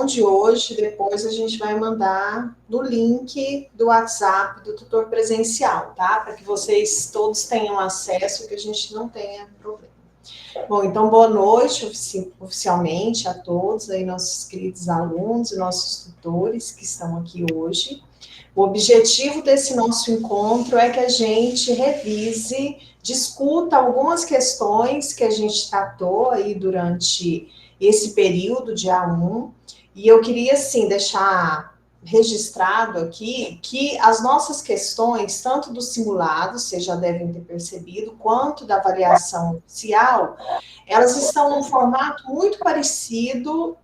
responde hoje, depois a gente vai mandar no link do WhatsApp do tutor presencial, tá? Para que vocês todos tenham acesso e que a gente não tenha problema. Bom, então, boa noite oficialmente a todos aí, nossos queridos alunos e nossos tutores que estão aqui hoje. O objetivo desse nosso encontro é que a gente revise, discuta algumas questões que a gente tratou aí durante esse período de A1, e eu queria, assim, deixar registrado aqui que as nossas questões, tanto do simulado, vocês já devem ter percebido, quanto da avaliação oficial, elas estão num formato muito parecido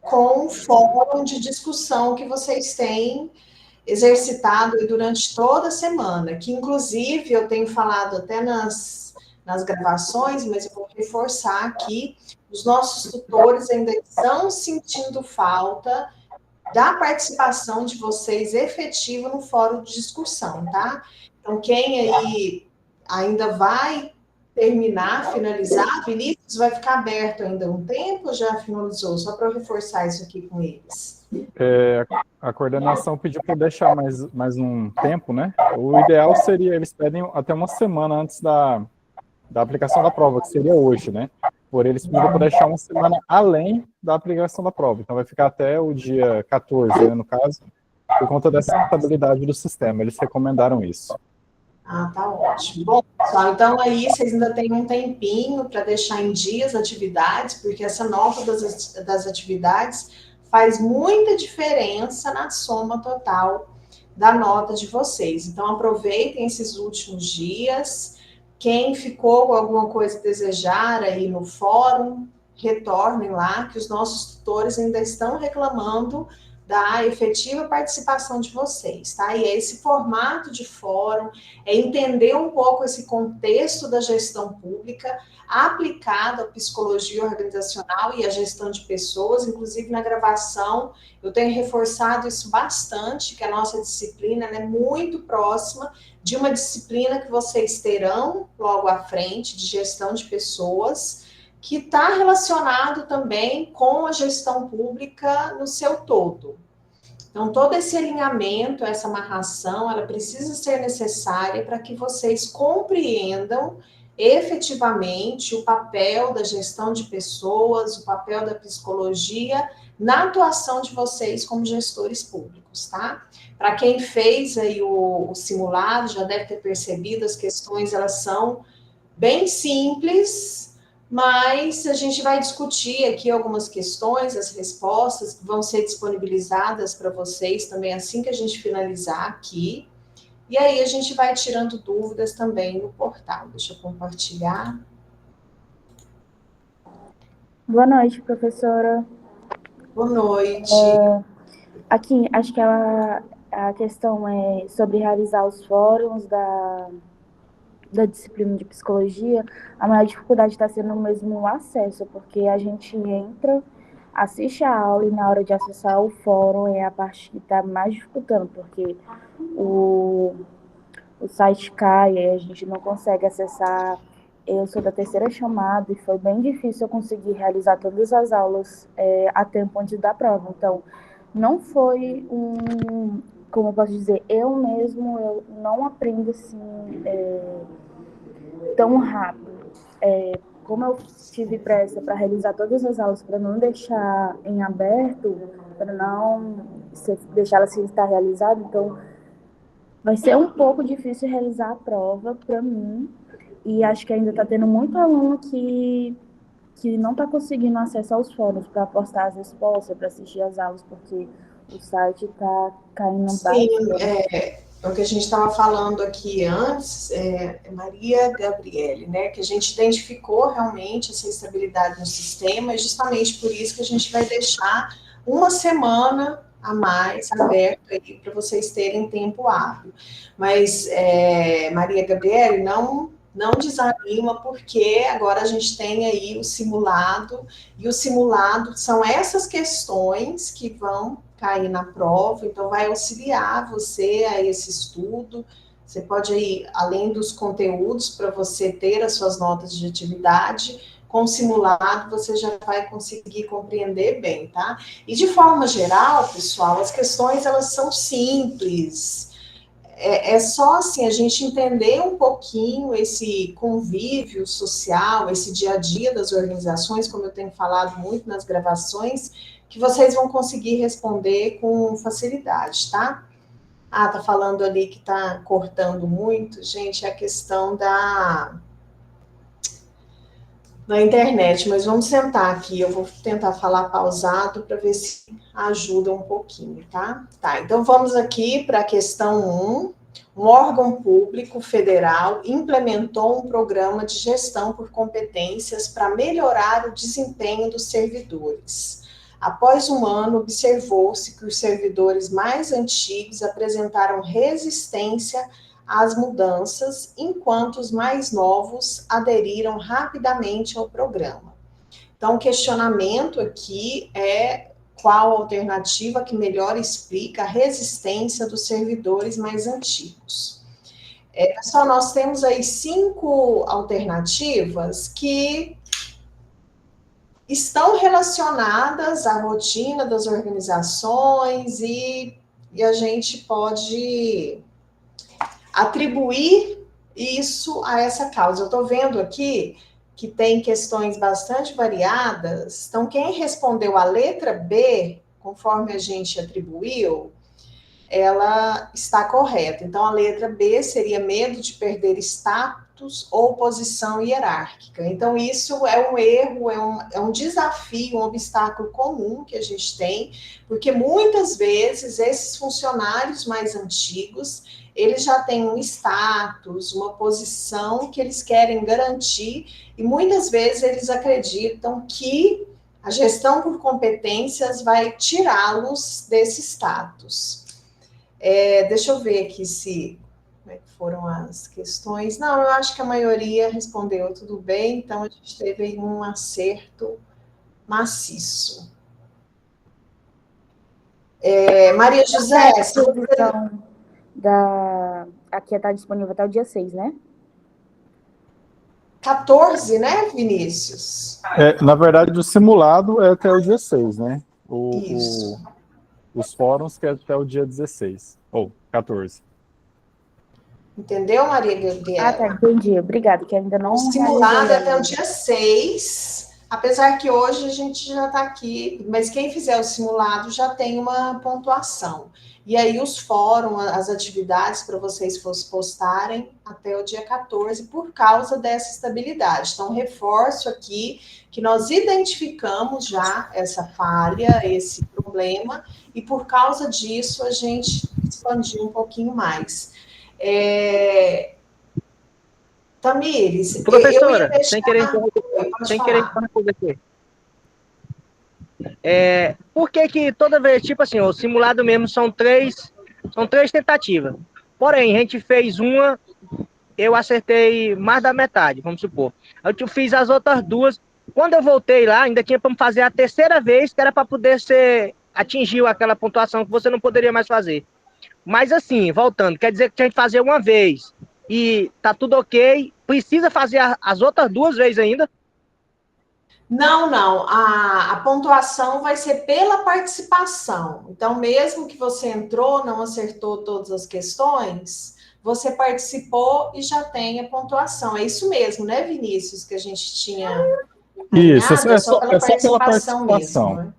com o fórum de discussão que vocês têm exercitado durante toda a semana, que inclusive eu tenho falado até nas gravações, mas eu vou reforçar aqui, os nossos tutores ainda estão sentindo falta da participação de vocês efetiva no fórum de discussão, tá? Então, quem aí ainda vai terminar, finalizar, Vinícius, vai ficar aberto ainda um tempo ou já finalizou? Só para eu reforçar isso aqui com eles. A coordenação pediu para deixar mais um tempo, né? O ideal seria, eles pedem até uma semana antes da aplicação da prova, que seria hoje, né? Por eles pediram para deixar uma semana além da aplicação da prova. Então vai ficar até o dia 14, né, no caso, por conta dessa estabilidade do sistema. Eles recomendaram isso. Ah, tá ótimo. Bom, pessoal, então aí vocês ainda têm um tempinho para deixar em dia as atividades, porque essa nota das atividades faz muita diferença na soma total da nota de vocês. Então, aproveitem esses últimos dias. Quem ficou com alguma coisa a desejar aí no fórum, retornem lá, que os nossos tutores ainda estão reclamando da efetiva participação de vocês, tá? E é esse formato de fórum, é entender um pouco esse contexto da gestão pública aplicado à psicologia organizacional e à gestão de pessoas. Inclusive na gravação eu tenho reforçado isso bastante, que a nossa disciplina é muito próxima de uma disciplina que vocês terão logo à frente, de gestão de pessoas, que está relacionado também com a gestão pública no seu todo. Então, todo esse alinhamento, essa amarração, ela precisa ser necessária para que vocês compreendam efetivamente o papel da gestão de pessoas, o papel da psicologia na atuação de vocês como gestores públicos, tá? Para quem fez aí o simulado, já deve ter percebido, as questões, elas são bem simples, mas a gente vai discutir aqui algumas questões, as respostas que vão ser disponibilizadas para vocês também assim que a gente finalizar aqui. E aí a gente vai tirando dúvidas também no portal. Deixa eu compartilhar. Boa noite, professora. Boa noite. Aqui, acho que a questão é sobre realizar os fóruns da disciplina de psicologia. A maior dificuldade está sendo mesmo o acesso, porque a gente entra, assiste a aula e na hora de acessar o fórum é a parte que está mais dificultando, porque o site cai e a gente não consegue acessar. Eu sou da terceira chamada e foi bem difícil eu conseguir realizar todas as aulas a tempo antes da prova. Então, não foi como eu posso dizer, eu não aprendo assim tão rápido. Como eu tive pressa para realizar todas as aulas, para não deixar em aberto, para não deixá-la sem estar realizada, então vai ser um pouco difícil realizar a prova para mim. E acho que ainda está tendo muito aluno que não está conseguindo acesso aos fóruns para postar as respostas, para assistir as aulas, porque o site está caindo bastante. Sim, o que a gente estava falando aqui antes, Maria Gabriele, né, que a gente identificou realmente essa instabilidade no sistema, e justamente por isso que a gente vai deixar uma semana a mais aberto aí para vocês terem tempo hábil. Mas, Maria Gabriele, não desanima, porque agora a gente tem aí o simulado, e o simulado são essas questões que vão cair na prova, então vai auxiliar você a esse estudo. Você pode aí, além dos conteúdos, para você ter as suas notas de atividade, com o simulado você já vai conseguir compreender bem, tá? E de forma geral, pessoal, as questões elas são simples. É só assim a gente entender um pouquinho esse convívio social, esse dia a dia das organizações, como eu tenho falado muito nas gravações, que vocês vão conseguir responder com facilidade, tá? Ah, tá falando ali que tá cortando muito, gente, é a questão da internet, mas vamos sentar aqui, eu vou tentar falar pausado para ver se ajuda um pouquinho, tá? Tá, então vamos aqui para a questão 1. Um órgão público federal implementou um programa de gestão por competências para melhorar o desempenho dos servidores. Após um ano, observou-se que os servidores mais antigos apresentaram resistência às mudanças, enquanto os mais novos aderiram rapidamente ao programa. Então, o questionamento aqui é qual a alternativa que melhor explica a resistência dos servidores mais antigos. Pessoal, nós temos aí 5 alternativas que estão relacionadas à rotina das organizações e a gente pode atribuir isso a essa causa. Eu estou vendo aqui que tem questões bastante variadas. Então, quem respondeu a letra B, conforme a gente atribuiu, ela está correta. Então, a letra B seria medo de perder status ou posição hierárquica. Então, isso é um erro, é um desafio, um obstáculo comum que a gente tem, porque muitas vezes esses funcionários mais antigos, eles já têm um status, uma posição que eles querem garantir, e muitas vezes eles acreditam que a gestão por competências vai tirá-los desse status. Deixa eu ver aqui como é que foram as questões. Não, eu acho que a maioria respondeu tudo bem, então a gente teve aí um acerto maciço. Maria José, se você... Aqui está disponível até o dia 6, né? 14, né, Vinícius? Na verdade, o simulado é até o dia 6, né? Os fóruns que é até o dia 16, ou 14. Entendeu, Maria Gabriela? Ah, tá, entendi. Obrigada, que ainda não... O simulado é até o dia 6, apesar que hoje a gente já está aqui, mas quem fizer o simulado já tem uma pontuação. E aí os fóruns, as atividades para vocês postarem até o dia 14, por causa dessa estabilidade. Então, reforço aqui que nós identificamos já essa falha, esse problema, e por causa disso a gente expandiu um pouquinho mais. Tamires, professora, sem querer interromper. Por que toda vez, tipo assim, o simulado mesmo são três tentativas. Porém, a gente fez uma, eu acertei mais da metade, vamos supor. Eu fiz as outras duas. Quando eu voltei lá, ainda tinha para fazer a terceira vez, que era para poder atingir aquela pontuação que você não poderia mais fazer. Mas assim, voltando, quer dizer que tinha que fazer uma vez e tá tudo ok, precisa fazer as outras 2 vezes ainda? Não. A pontuação vai ser pela participação. Então, mesmo que você entrou, não acertou todas as questões, você participou e já tem a pontuação. É isso mesmo, né, Vinícius, que a gente tinha Isso, alinhado? é só pela participação mesmo, né?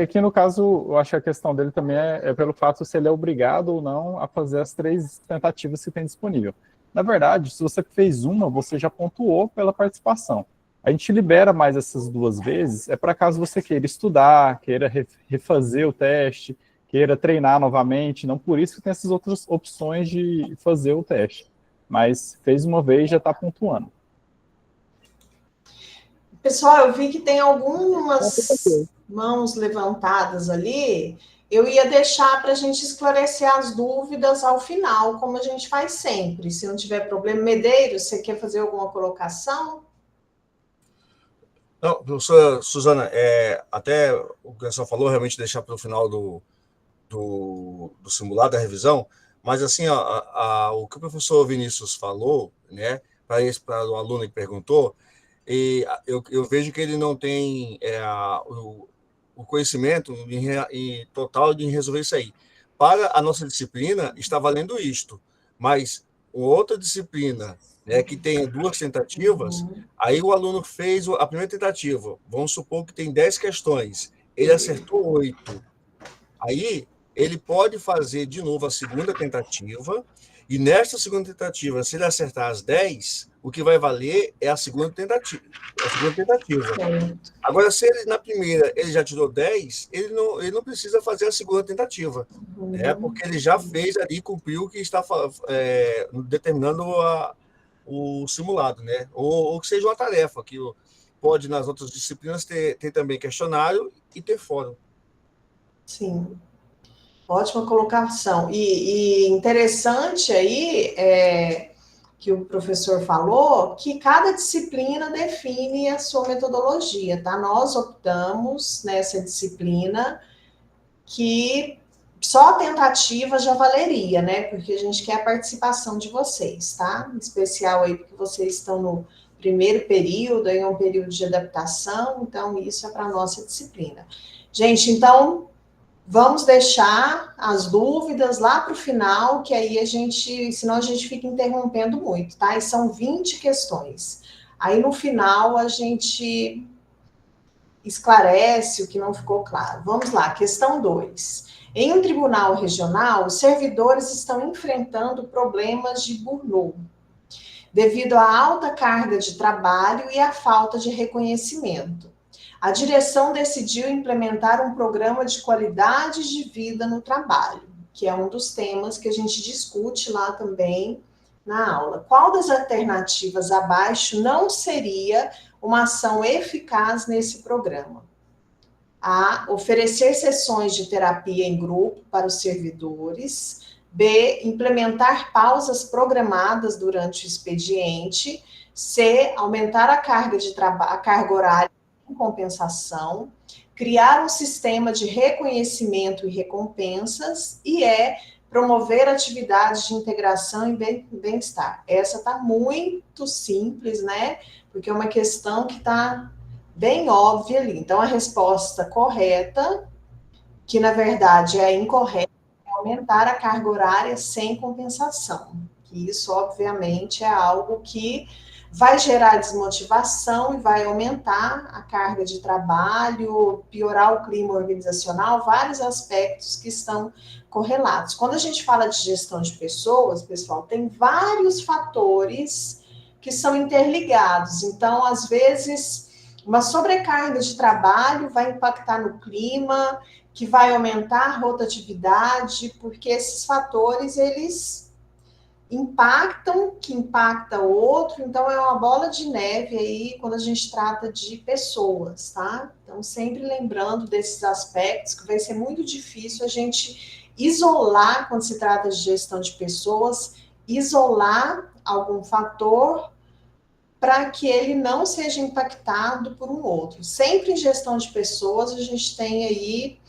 Que no caso, eu acho que a questão dele também é pelo fato se ele é obrigado ou não a fazer as 3 tentativas que tem disponível. Na verdade, se você fez uma, você já pontuou pela participação. A gente libera mais essas 2 vezes, para caso você queira estudar, queira refazer o teste, queira treinar novamente, não por isso que tem essas outras opções de fazer o teste. Mas fez uma vez, já está pontuando. Pessoal, eu vi que tem algumas mãos levantadas ali. Eu ia deixar para a gente esclarecer as dúvidas ao final, como a gente faz sempre. Se não tiver problema, Medeiros, você quer fazer alguma colocação? Não, professora Suzana, até o que a senhora falou, realmente deixar para o final do simulado, da revisão, mas assim, o que o professor Vinícius falou, né, para o aluno que perguntou, e eu vejo que ele não tem o conhecimento total de resolver isso aí. Para a nossa disciplina, está valendo isto, mas outra disciplina, né, que tem 2 tentativas, aí o aluno fez a primeira tentativa, vamos supor que tem 10 questões, ele acertou 8. Aí ele pode fazer de novo a segunda tentativa, e nesta segunda tentativa, se ele acertar as 10, o que vai valer é a segunda tentativa. Agora, se ele na primeira ele já tirou 10, ele não precisa fazer a segunda tentativa, né? Porque ele já fez ali, cumpriu o que está determinando o simulado, né? Ou que seja uma tarefa, que pode nas outras disciplinas ter também questionário e ter fórum. Sim. Ótima colocação. E interessante aí que o professor falou que cada disciplina define a sua metodologia, tá? Nós optamos nessa disciplina que só a tentativa já valeria, né? Porque a gente quer a participação de vocês, tá? Em especial aí porque vocês estão no primeiro período, aí é um período de adaptação, então isso é para a nossa disciplina. Gente, então vamos deixar as dúvidas lá para o final, que aí senão a gente fica interrompendo muito, tá? E são 20 questões. Aí no final a gente esclarece o que não ficou claro. Vamos lá, questão 2. Em um tribunal regional, os servidores estão enfrentando problemas de burnout, devido à alta carga de trabalho e à falta de reconhecimento. A direção decidiu implementar um programa de qualidade de vida no trabalho, que é um dos temas que a gente discute lá também na aula. Qual das alternativas abaixo não seria uma ação eficaz nesse programa? A. Oferecer sessões de terapia em grupo para os servidores. B. Implementar pausas programadas durante o expediente. C. Aumentar a carga de trabalho, a carga horária em compensação. Criar um sistema de reconhecimento e recompensas. E promover atividades de integração e bem-estar. Essa está muito simples, né? Porque é uma questão que está bem óbvia ali. Então, a resposta correta, que na verdade é incorreta, é aumentar a carga horária sem compensação. Que isso, obviamente, é algo que vai gerar desmotivação e vai aumentar a carga de trabalho, piorar o clima organizacional, vários aspectos que estão correlatos. Quando a gente fala de gestão de pessoas, pessoal, tem vários fatores que são interligados. Então, às vezes, uma sobrecarga de trabalho vai impactar no clima, que vai aumentar a rotatividade, porque esses fatores, eles impactam, que impacta o outro, então é uma bola de neve aí quando a gente trata de pessoas, tá? Então, sempre lembrando desses aspectos, que vai ser muito difícil a gente isolar, quando se trata de gestão de pessoas, isolar algum fator para que ele não seja impactado por um outro. Sempre em gestão de pessoas, a gente tem aí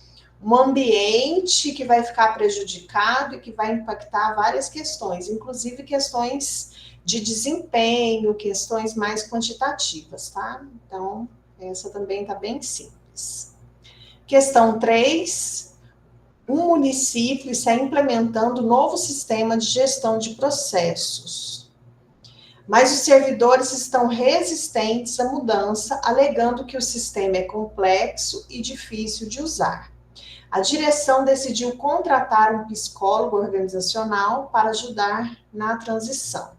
um ambiente que vai ficar prejudicado e que vai impactar várias questões, inclusive questões de desempenho, questões mais quantitativas, tá? Então, essa também está bem simples. Questão 3. Um município está implementando um novo sistema de gestão de processos, mas os servidores estão resistentes à mudança, alegando que o sistema é complexo e difícil de usar. A direção decidiu contratar um psicólogo organizacional para ajudar na transição.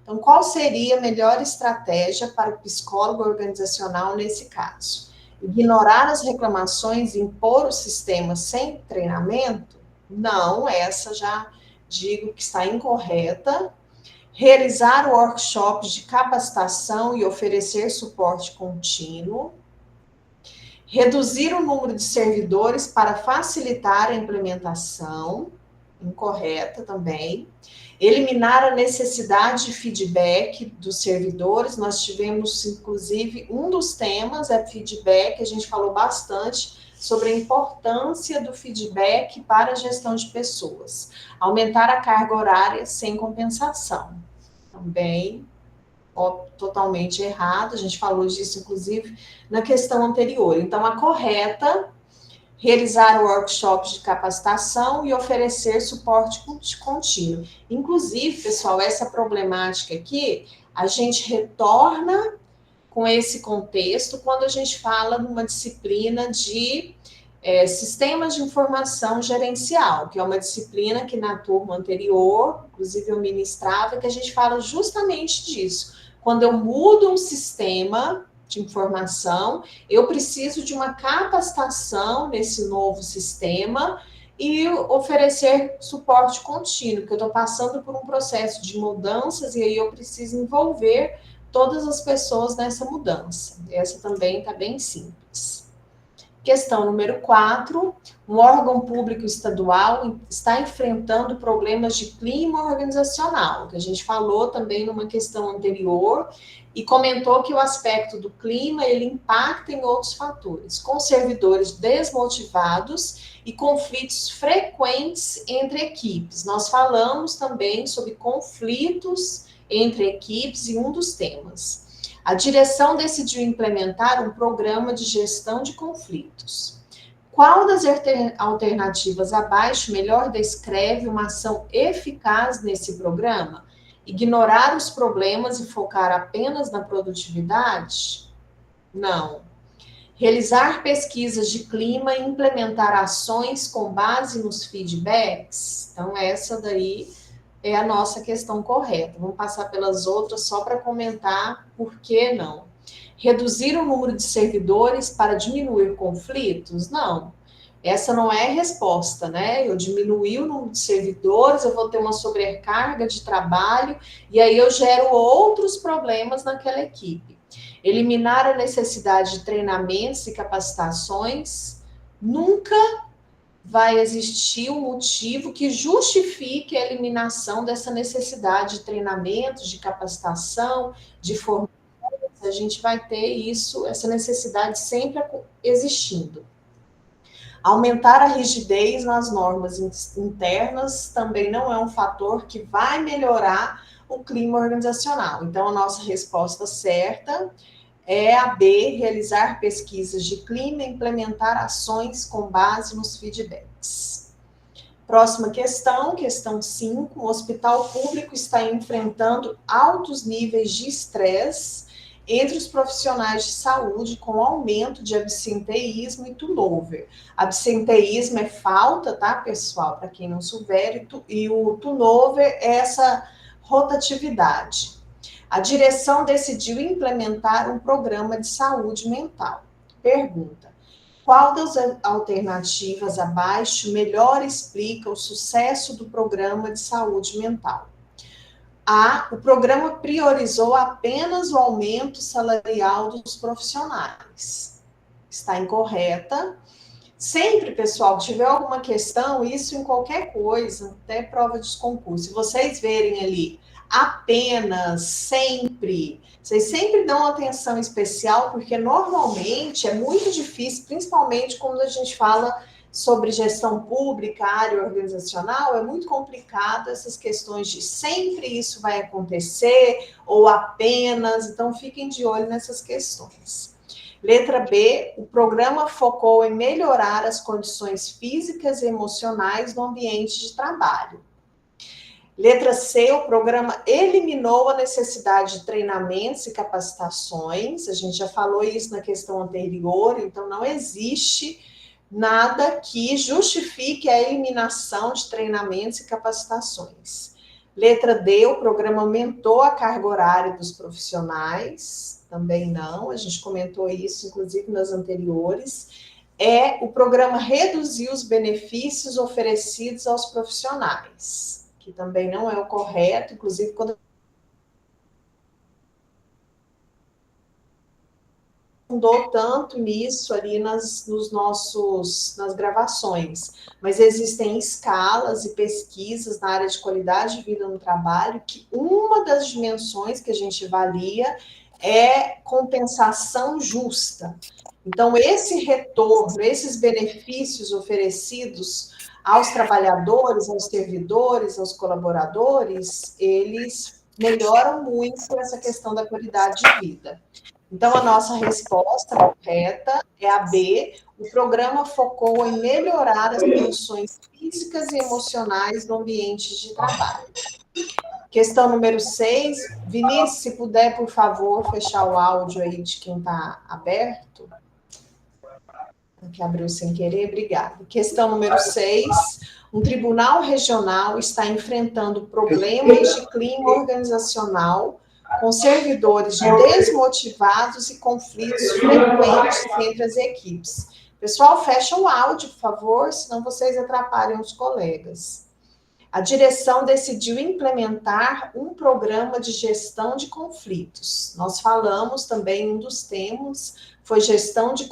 Então, qual seria a melhor estratégia para o psicólogo organizacional nesse caso? Ignorar as reclamações e impor o sistema sem treinamento? Não, essa já digo que está incorreta. Realizar workshops de capacitação e oferecer suporte contínuo. Reduzir o número de servidores para facilitar a implementação, incorreta também. Eliminar a necessidade de feedback dos servidores, nós tivemos, inclusive, um dos temas é feedback, a gente falou bastante sobre a importância do feedback para a gestão de pessoas. Aumentar a carga horária sem compensação, também totalmente errado, a gente falou disso, inclusive, na questão anterior. Então, a correta, realizar workshops de capacitação e oferecer suporte contínuo. Inclusive, pessoal, essa problemática aqui, a gente retorna com esse contexto quando a gente fala numa disciplina de sistemas de informação gerencial, que é uma disciplina que na turma anterior, inclusive eu ministrava, que a gente fala justamente disso. Quando eu mudo um sistema de informação, eu preciso de uma capacitação nesse novo sistema e oferecer suporte contínuo, porque eu estou passando por um processo de mudanças e aí eu preciso envolver todas as pessoas nessa mudança. Essa também está bem simples. Questão número 4, um órgão público estadual está enfrentando problemas de clima organizacional, que a gente falou também numa questão anterior, e comentou que o aspecto do clima, ele impacta em outros fatores, com servidores desmotivados e conflitos frequentes entre equipes. Nós falamos também sobre conflitos entre equipes em um dos temas. A direção decidiu implementar um programa de gestão de conflitos. Qual das alternativas abaixo melhor descreve uma ação eficaz nesse programa? Ignorar os problemas e focar apenas na produtividade? Não. Realizar pesquisas de clima e implementar ações com base nos feedbacks? Então, essa daí é a nossa questão correta. Vamos passar pelas outras só para comentar por que não. Reduzir o número de servidores para diminuir conflitos? Não. Essa não é a resposta, né? Eu diminuir o número de servidores, eu vou ter uma sobrecarga de trabalho e aí eu gero outros problemas naquela equipe. Eliminar a necessidade de treinamentos e capacitações? Nunca vai existir um motivo que justifique a eliminação dessa necessidade de treinamento, de capacitação, de formação. A gente vai ter isso, essa necessidade sempre existindo. Aumentar a rigidez nas normas internas também não é um fator que vai melhorar o clima organizacional. Então, a nossa resposta certa é a B, realizar pesquisas de clima e implementar ações com base nos feedbacks. Próxima questão, questão 5. O hospital público está enfrentando altos níveis de estresse entre os profissionais de saúde com aumento de absenteísmo e turnover. Absenteísmo é falta, tá, pessoal? Para quem não souber, e o turnover é essa rotatividade. A direção decidiu implementar um programa de saúde mental. Pergunta: qual das alternativas abaixo melhor explica o sucesso do programa de saúde mental? A, o programa priorizou apenas o aumento salarial dos profissionais. Está incorreta. Sempre, pessoal, que tiver alguma questão, isso em qualquer coisa, até prova de concurso, se vocês verem ali, apenas, sempre, vocês sempre dão atenção especial, porque normalmente é muito difícil, principalmente quando a gente fala sobre gestão pública, área organizacional, é muito complicado essas questões de sempre isso vai acontecer, ou apenas, então fiquem de olho nessas questões. Letra B, o programa focou em melhorar as condições físicas e emocionais no ambiente de trabalho. Letra C, o programa eliminou a necessidade de treinamentos e capacitações, a gente já falou isso na questão anterior, então não existe nada que justifique a eliminação de treinamentos e capacitações. Letra D, o programa aumentou a carga horária dos profissionais, também não, a gente comentou isso, inclusive, nas anteriores. O programa reduziu os benefícios oferecidos aos profissionais, que também não é o correto, inclusive, quando fundou tanto nisso ali nas gravações, mas existem escalas e pesquisas na área de qualidade de vida no trabalho que uma das dimensões que a gente avalia é compensação justa. Então, esse retorno, esses benefícios oferecidos aos trabalhadores, aos servidores, aos colaboradores, eles melhoram muito essa questão da qualidade de vida. Então, a nossa resposta correta é a B. O programa focou em melhorar as condições físicas e emocionais no ambiente de trabalho. Questão número 6. Vinícius, se puder, por favor, fechar o áudio aí de quem está aberto. Que abriu sem querer, obrigada. Questão número 6. Um tribunal regional está enfrentando problemas de clima organizacional com servidores desmotivados e conflitos frequentes entre as equipes. Pessoal, fecha o áudio, por favor, senão vocês atrapalham os colegas. A direção decidiu implementar um programa de gestão de conflitos. Nós falamos também, um dos temas foi gestão de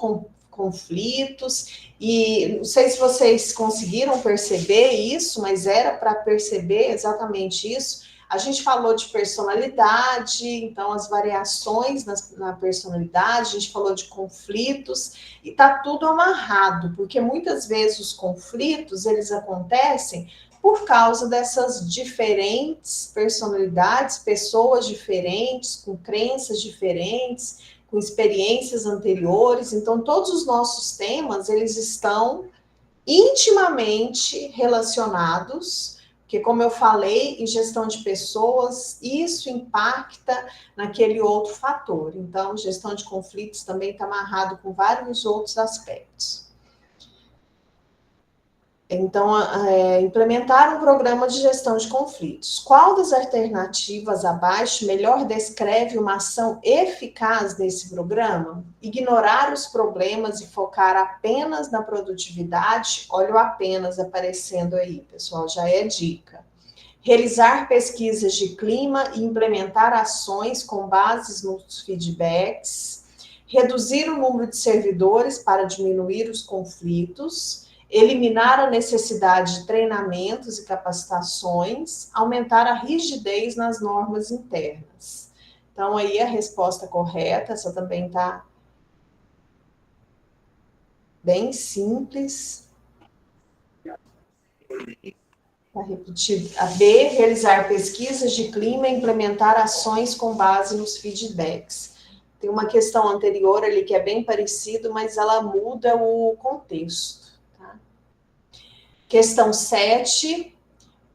conflitos, e não sei se vocês conseguiram perceber isso, mas era para perceber exatamente isso. A gente falou de personalidade, então as variações na personalidade, a gente falou de conflitos, e está tudo amarrado, porque muitas vezes os conflitos, eles acontecem por causa dessas diferentes personalidades, pessoas diferentes, com crenças diferentes, com experiências anteriores. Então, todos os nossos temas, eles estão intimamente relacionados, porque, como eu falei, em gestão de pessoas, isso impacta naquele outro fator. Então, gestão de conflitos também está amarrado com vários outros aspectos. Então, implementar um programa de gestão de conflitos. Qual das alternativas abaixo melhor descreve uma ação eficaz desse programa? Ignorar os problemas e focar apenas na produtividade. Olha o apenas aparecendo aí, pessoal, já é dica. Realizar pesquisas de clima e implementar ações com bases nos feedbacks. Reduzir o número de servidores para diminuir os conflitos. Eliminar a necessidade de treinamentos e capacitações, aumentar a rigidez nas normas internas. Então, aí a resposta correta, essa também está bem simples. Vou repetir. A B, realizar pesquisas de clima e implementar ações com base nos feedbacks. Tem uma questão anterior ali que é bem parecido, mas ela muda o contexto. Questão 7,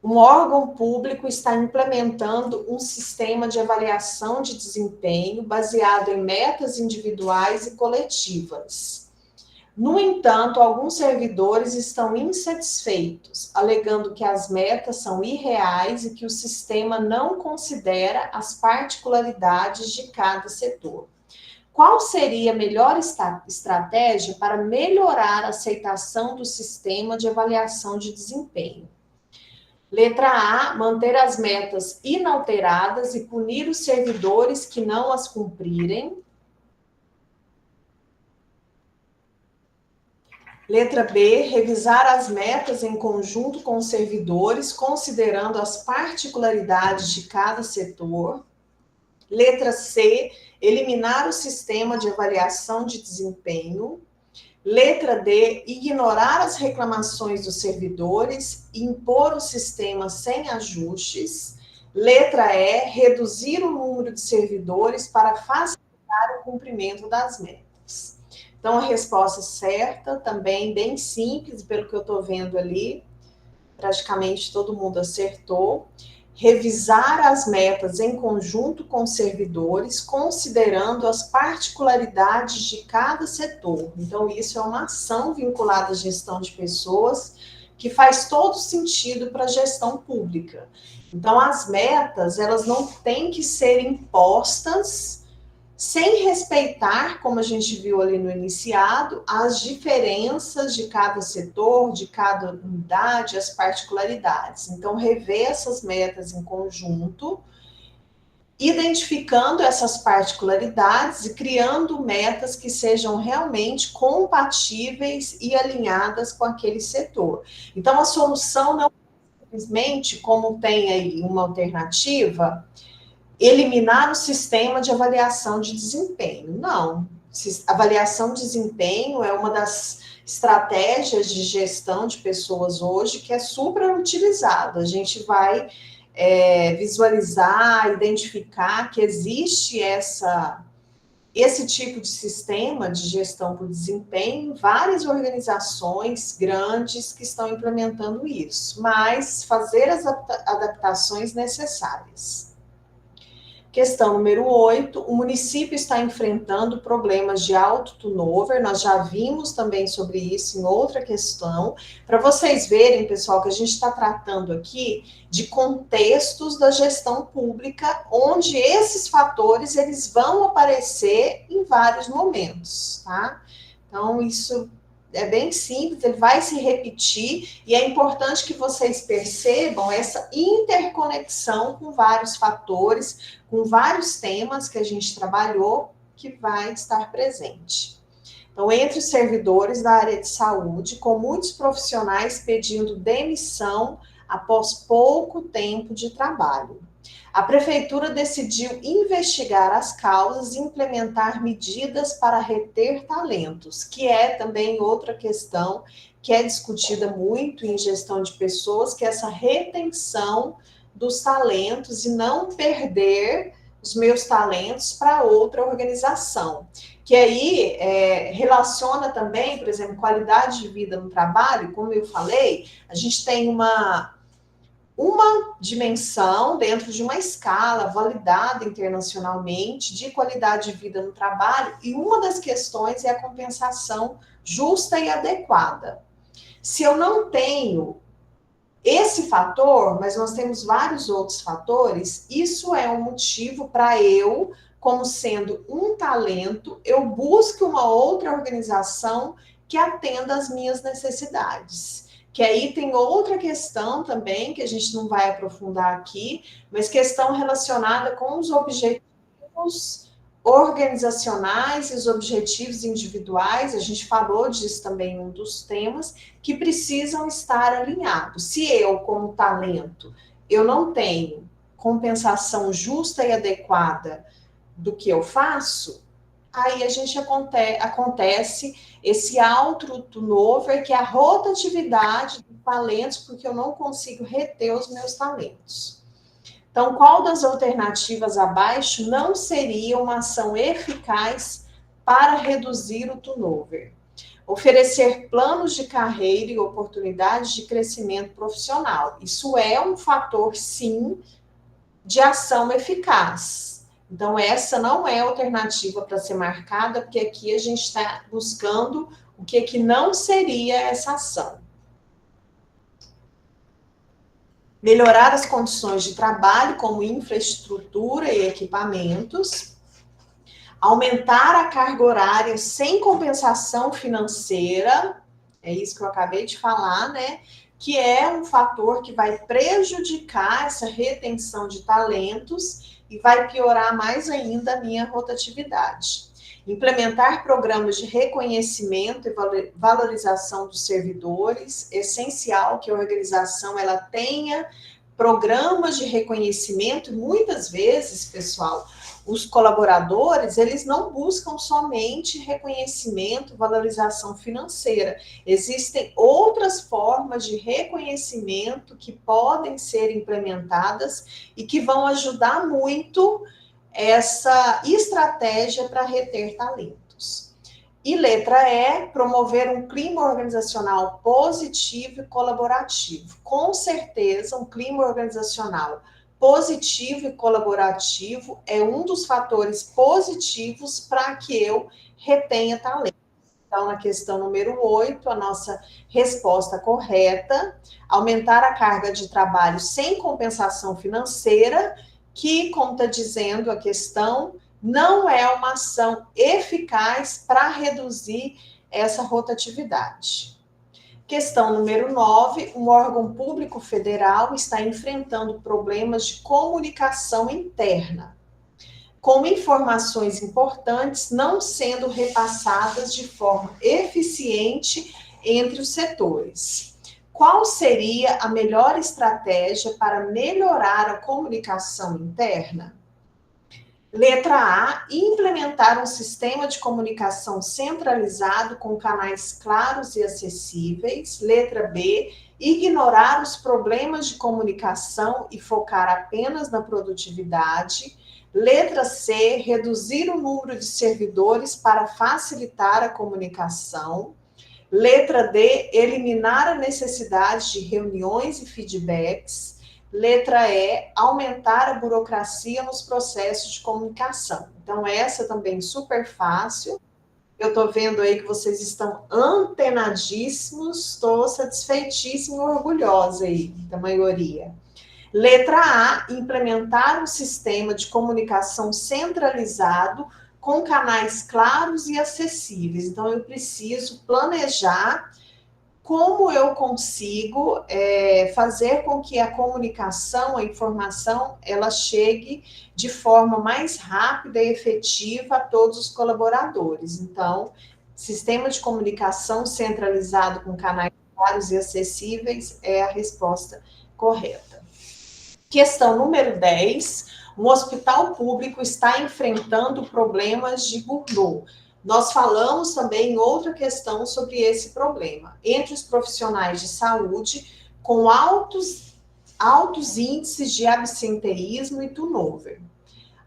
um órgão público está implementando um sistema de avaliação de desempenho baseado em metas individuais e coletivas. No entanto, alguns servidores estão insatisfeitos, alegando que as metas são irreais e que o sistema não considera as particularidades de cada setor. Qual seria a melhor estratégia para melhorar a aceitação do sistema de avaliação de desempenho? Letra A, manter as metas inalteradas e punir os servidores que não as cumprirem. Letra B, revisar as metas em conjunto com os servidores, considerando as particularidades de cada setor. Letra C, eliminar o sistema de avaliação de desempenho. Letra D, ignorar as reclamações dos servidores e impor o sistema sem ajustes. Letra E, reduzir o número de servidores para facilitar o cumprimento das metas. Então, a resposta certa, também bem simples, pelo que eu estou vendo ali, praticamente todo mundo acertou. Revisar as metas em conjunto com os servidores, considerando as particularidades de cada setor. Então, isso é uma ação vinculada à gestão de pessoas, que faz todo sentido para a gestão pública. Então, as metas, elas não têm que ser impostas sem respeitar, como a gente viu ali no iniciado, as diferenças de cada setor, de cada unidade, as particularidades. Então, rever essas metas em conjunto, identificando essas particularidades e criando metas que sejam realmente compatíveis e alinhadas com aquele setor. Então, a solução não é simplesmente, como tem aí uma alternativa, eliminar o sistema de avaliação de desempenho. Não. Avaliação de desempenho é uma das estratégias de gestão de pessoas hoje que é super utilizada. A gente vai visualizar, identificar que existe esse tipo de sistema de gestão por desempenho, várias organizações grandes que estão implementando isso, mas fazer as adaptações necessárias. Questão número 8, o município está enfrentando problemas de alto turnover, nós já vimos também sobre isso em outra questão, para vocês verem, pessoal, que a gente está tratando aqui de contextos da gestão pública, onde esses fatores, eles vão aparecer em vários momentos, tá? Então, isso é bem simples, ele vai se repetir, e é importante que vocês percebam essa interconexão com vários fatores, com vários temas que a gente trabalhou, que vai estar presente. Então, entre os servidores da área de saúde, com muitos profissionais pedindo demissão após pouco tempo de trabalho. A prefeitura decidiu investigar as causas e implementar medidas para reter talentos, que é também outra questão que é discutida muito em gestão de pessoas, que é essa retenção dos talentos e não perder os meus talentos para outra organização. Que aí relaciona também, por exemplo, qualidade de vida no trabalho, como eu falei, a gente tem uma dimensão dentro de uma escala validada internacionalmente de qualidade de vida no trabalho, e uma das questões é a compensação justa e adequada. Se eu não tenho esse fator, mas nós temos vários outros fatores, isso é um motivo para eu, como sendo um talento, eu busque uma outra organização que atenda às minhas necessidades. Que aí tem outra questão também, que a gente não vai aprofundar aqui, mas questão relacionada com os objetivos organizacionais e os objetivos individuais, a gente falou disso também em um dos temas, que precisam estar alinhados. Se eu, como talento, eu não tenho compensação justa e adequada do que eu faço, aí a gente acontece esse alto turnover, que é a rotatividade de talentos, porque eu não consigo reter os meus talentos. Então, qual das alternativas abaixo não seria uma ação eficaz para reduzir o turnover? Oferecer planos de carreira e oportunidades de crescimento profissional. Isso é um fator, sim, de ação eficaz. Então, essa não é alternativa para ser marcada, porque aqui a gente está buscando o que não seria essa ação. Melhorar as condições de trabalho, como infraestrutura e equipamentos. Aumentar a carga horária sem compensação financeira. É isso que eu acabei de falar, né? Que é um fator que vai prejudicar essa retenção de talentos e vai piorar mais ainda a minha rotatividade. Implementar programas de reconhecimento e valorização dos servidores, essencial que a organização ela tenha programas de reconhecimento. Muitas vezes, pessoal, os colaboradores, eles não buscam somente reconhecimento, valorização financeira. Existem outras formas de reconhecimento que podem ser implementadas e que vão ajudar muito essa estratégia para reter talentos. E letra E, promover um clima organizacional positivo e colaborativo. Com certeza, um clima organizacional positivo e colaborativo é um dos fatores positivos para que eu retenha talento. Então, na questão número 8, a nossa resposta correta, aumentar a carga de trabalho sem compensação financeira, que, como está dizendo a questão, não é uma ação eficaz para reduzir essa rotatividade. Questão número 9, um órgão público federal está enfrentando problemas de comunicação interna, com informações importantes não sendo repassadas de forma eficiente entre os setores. Qual seria a melhor estratégia para melhorar a comunicação interna? Letra A, implementar um sistema de comunicação centralizado com canais claros e acessíveis. Letra B, ignorar os problemas de comunicação e focar apenas na produtividade. Letra C, reduzir o número de servidores para facilitar a comunicação. Letra D, eliminar a necessidade de reuniões e feedbacks. Letra E, aumentar a burocracia nos processos de comunicação. Então, essa também super fácil. Eu estou vendo aí que vocês estão antenadíssimos, estou satisfeitíssima e orgulhosa aí, da maioria. Letra A, implementar um sistema de comunicação centralizado com canais claros e acessíveis. Então, eu preciso planejar como eu consigo fazer com que a comunicação, a informação, ela chegue de forma mais rápida e efetiva a todos os colaboradores. Então, sistema de comunicação centralizado com canais claros e acessíveis é a resposta correta. Questão número 10. Um hospital público está enfrentando problemas de burnout. Nós falamos também em outra questão sobre esse problema. Entre os profissionais de saúde, com altos índices de absenteísmo e turnover.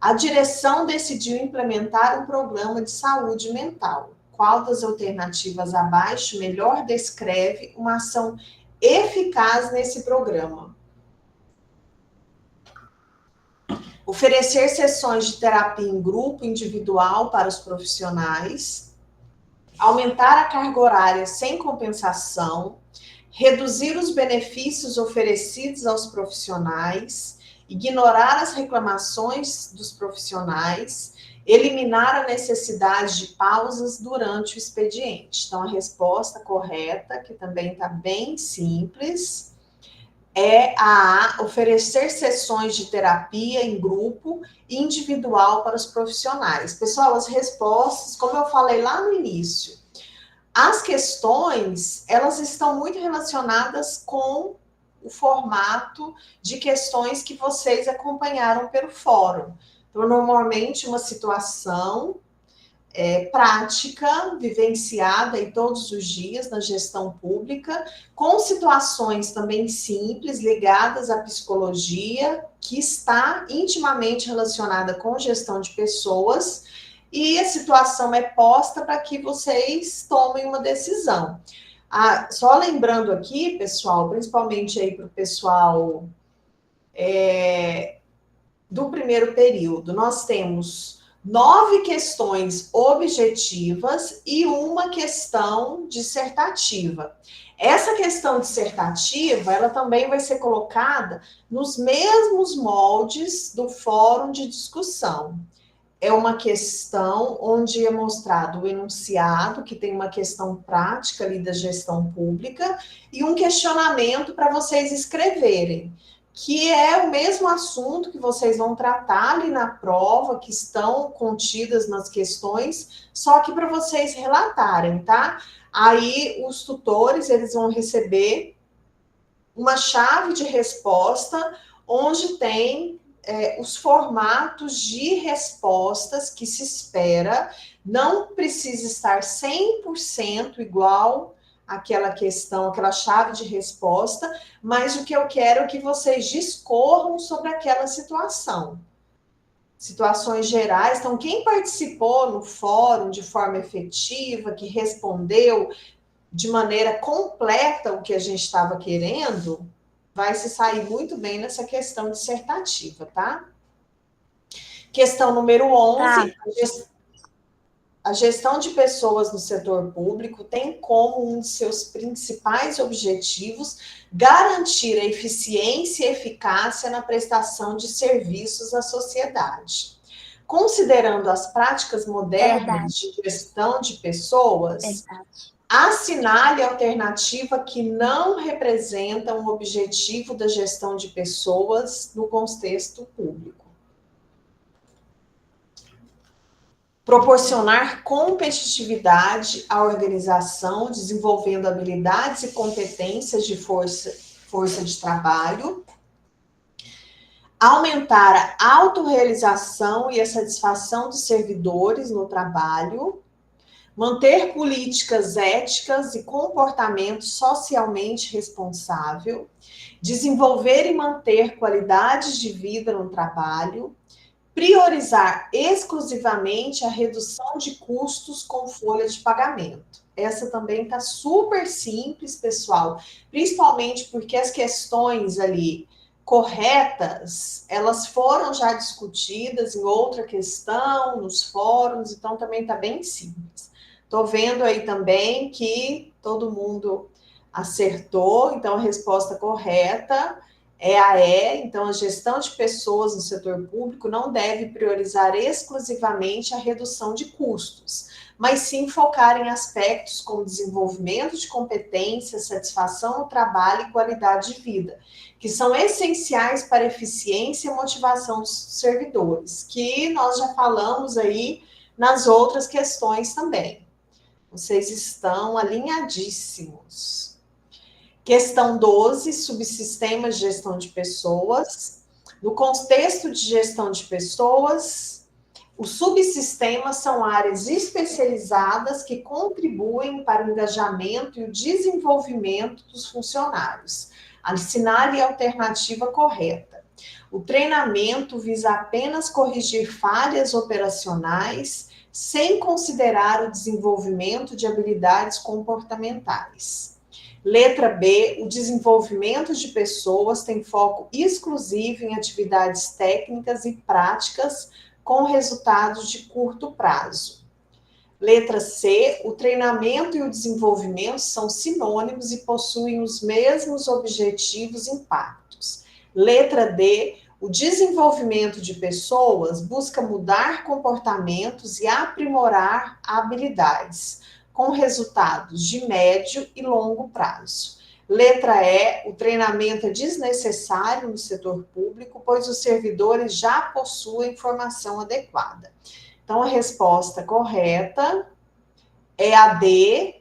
A direção decidiu implementar um programa de saúde mental. Qual das alternativas abaixo melhor descreve uma ação eficaz nesse programa? Oferecer sessões de terapia em grupo individual para os profissionais, aumentar a carga horária sem compensação, reduzir os benefícios oferecidos aos profissionais, ignorar as reclamações dos profissionais, eliminar a necessidade de pausas durante o expediente. Então, a resposta correta, que também está bem simples, é a A, oferecer sessões de terapia em grupo e individual para os profissionais. Pessoal, as respostas, como eu falei lá no início, as questões, elas estão muito relacionadas com o formato de questões que vocês acompanharam pelo fórum. Então, normalmente, uma situação prática, vivenciada aí todos os dias na gestão pública, com situações também simples, ligadas à psicologia, que está intimamente relacionada com gestão de pessoas, e a situação é posta para que vocês tomem uma decisão. Só lembrando aqui, pessoal, principalmente aí para o pessoal do primeiro período, nós temos 9 questões objetivas e uma questão dissertativa. Essa questão dissertativa, ela também vai ser colocada nos mesmos moldes do fórum de discussão. É uma questão onde é mostrado o enunciado, que tem uma questão prática ali da gestão pública, e um questionamento para vocês escreverem, que é o mesmo assunto que vocês vão tratar ali na prova, que estão contidas nas questões, só que para vocês relatarem, tá? Aí os tutores, eles vão receber uma chave de resposta, onde tem os formatos de respostas que se espera, não precisa estar 100% igual aquela questão, aquela chave de resposta, mas o que eu quero é que vocês discorram sobre aquela situação. Situações gerais. Então, quem participou no fórum de forma efetiva, que respondeu de maneira completa o que a gente estava querendo, vai se sair muito bem nessa questão dissertativa, tá? Questão número 11. Tá. A gestão de pessoas no setor público tem como um de seus principais objetivos garantir a eficiência e eficácia na prestação de serviços à sociedade. Considerando as práticas modernas de gestão de pessoas, assinale a alternativa que não representa um objetivo da gestão de pessoas no contexto público. Proporcionar competitividade à organização, desenvolvendo habilidades e competências de força de trabalho. aumentar a autorrealização e a satisfação dos servidores no trabalho, manter políticas éticas e comportamento socialmente responsável, desenvolver e manter qualidades de vida no trabalho, priorizar exclusivamente a redução de custos com folha de pagamento. Essa também está super simples, pessoal, principalmente porque as questões ali corretas, elas foram já discutidas em outra questão, nos fóruns, então também está bem simples. Estou vendo aí também que todo mundo acertou, então a resposta correta é a E, então a gestão de pessoas no setor público não deve priorizar exclusivamente a redução de custos, mas sim focar em aspectos como desenvolvimento de competências, satisfação no trabalho e qualidade de vida, que são essenciais para a eficiência e motivação dos servidores, que nós já falamos aí nas outras questões também. Vocês estão alinhadíssimos. Questão 12, subsistemas de gestão de pessoas. No contexto de gestão de pessoas, os subsistemas são áreas especializadas que contribuem para o engajamento e o desenvolvimento dos funcionários. Assinale a alternativa correta. O treinamento visa apenas corrigir falhas operacionais, sem considerar o desenvolvimento de habilidades comportamentais. Letra B, o desenvolvimento de pessoas tem foco exclusivo em atividades técnicas e práticas com resultados de curto prazo. Letra C, o treinamento e o desenvolvimento são sinônimos e possuem os mesmos objetivos e impactos. Letra D, o desenvolvimento de pessoas busca mudar comportamentos e aprimorar habilidades, com resultados de médio e longo prazo. Letra E, o treinamento é desnecessário no setor público, pois os servidores já possuem formação adequada. Então, a resposta correta é a D,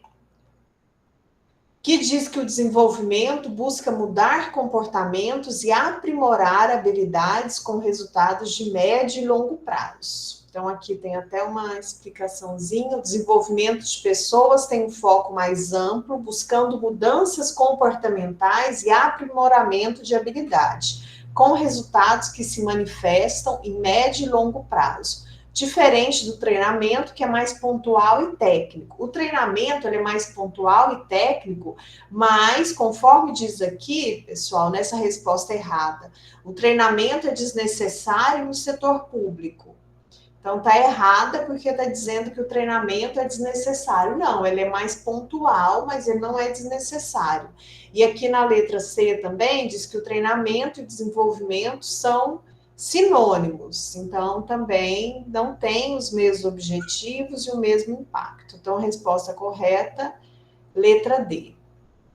que diz que o desenvolvimento busca mudar comportamentos e aprimorar habilidades com resultados de médio e longo prazo. Então, aqui tem até uma explicaçãozinha. O desenvolvimento de pessoas tem um foco mais amplo, buscando mudanças comportamentais e aprimoramento de habilidade, com resultados que se manifestam em médio e longo prazo. Diferente do treinamento, que é mais pontual e técnico. O treinamento ele é mais pontual e técnico, mas, conforme diz aqui, pessoal, nessa resposta errada, o treinamento é desnecessário no setor público. Então, está errada porque está dizendo que o treinamento é desnecessário. Não, ele é mais pontual, mas ele não é desnecessário. E aqui na letra C também diz que o treinamento e o desenvolvimento são sinônimos. Então, também não tem os mesmos objetivos e o mesmo impacto. Então, a resposta correta, letra D.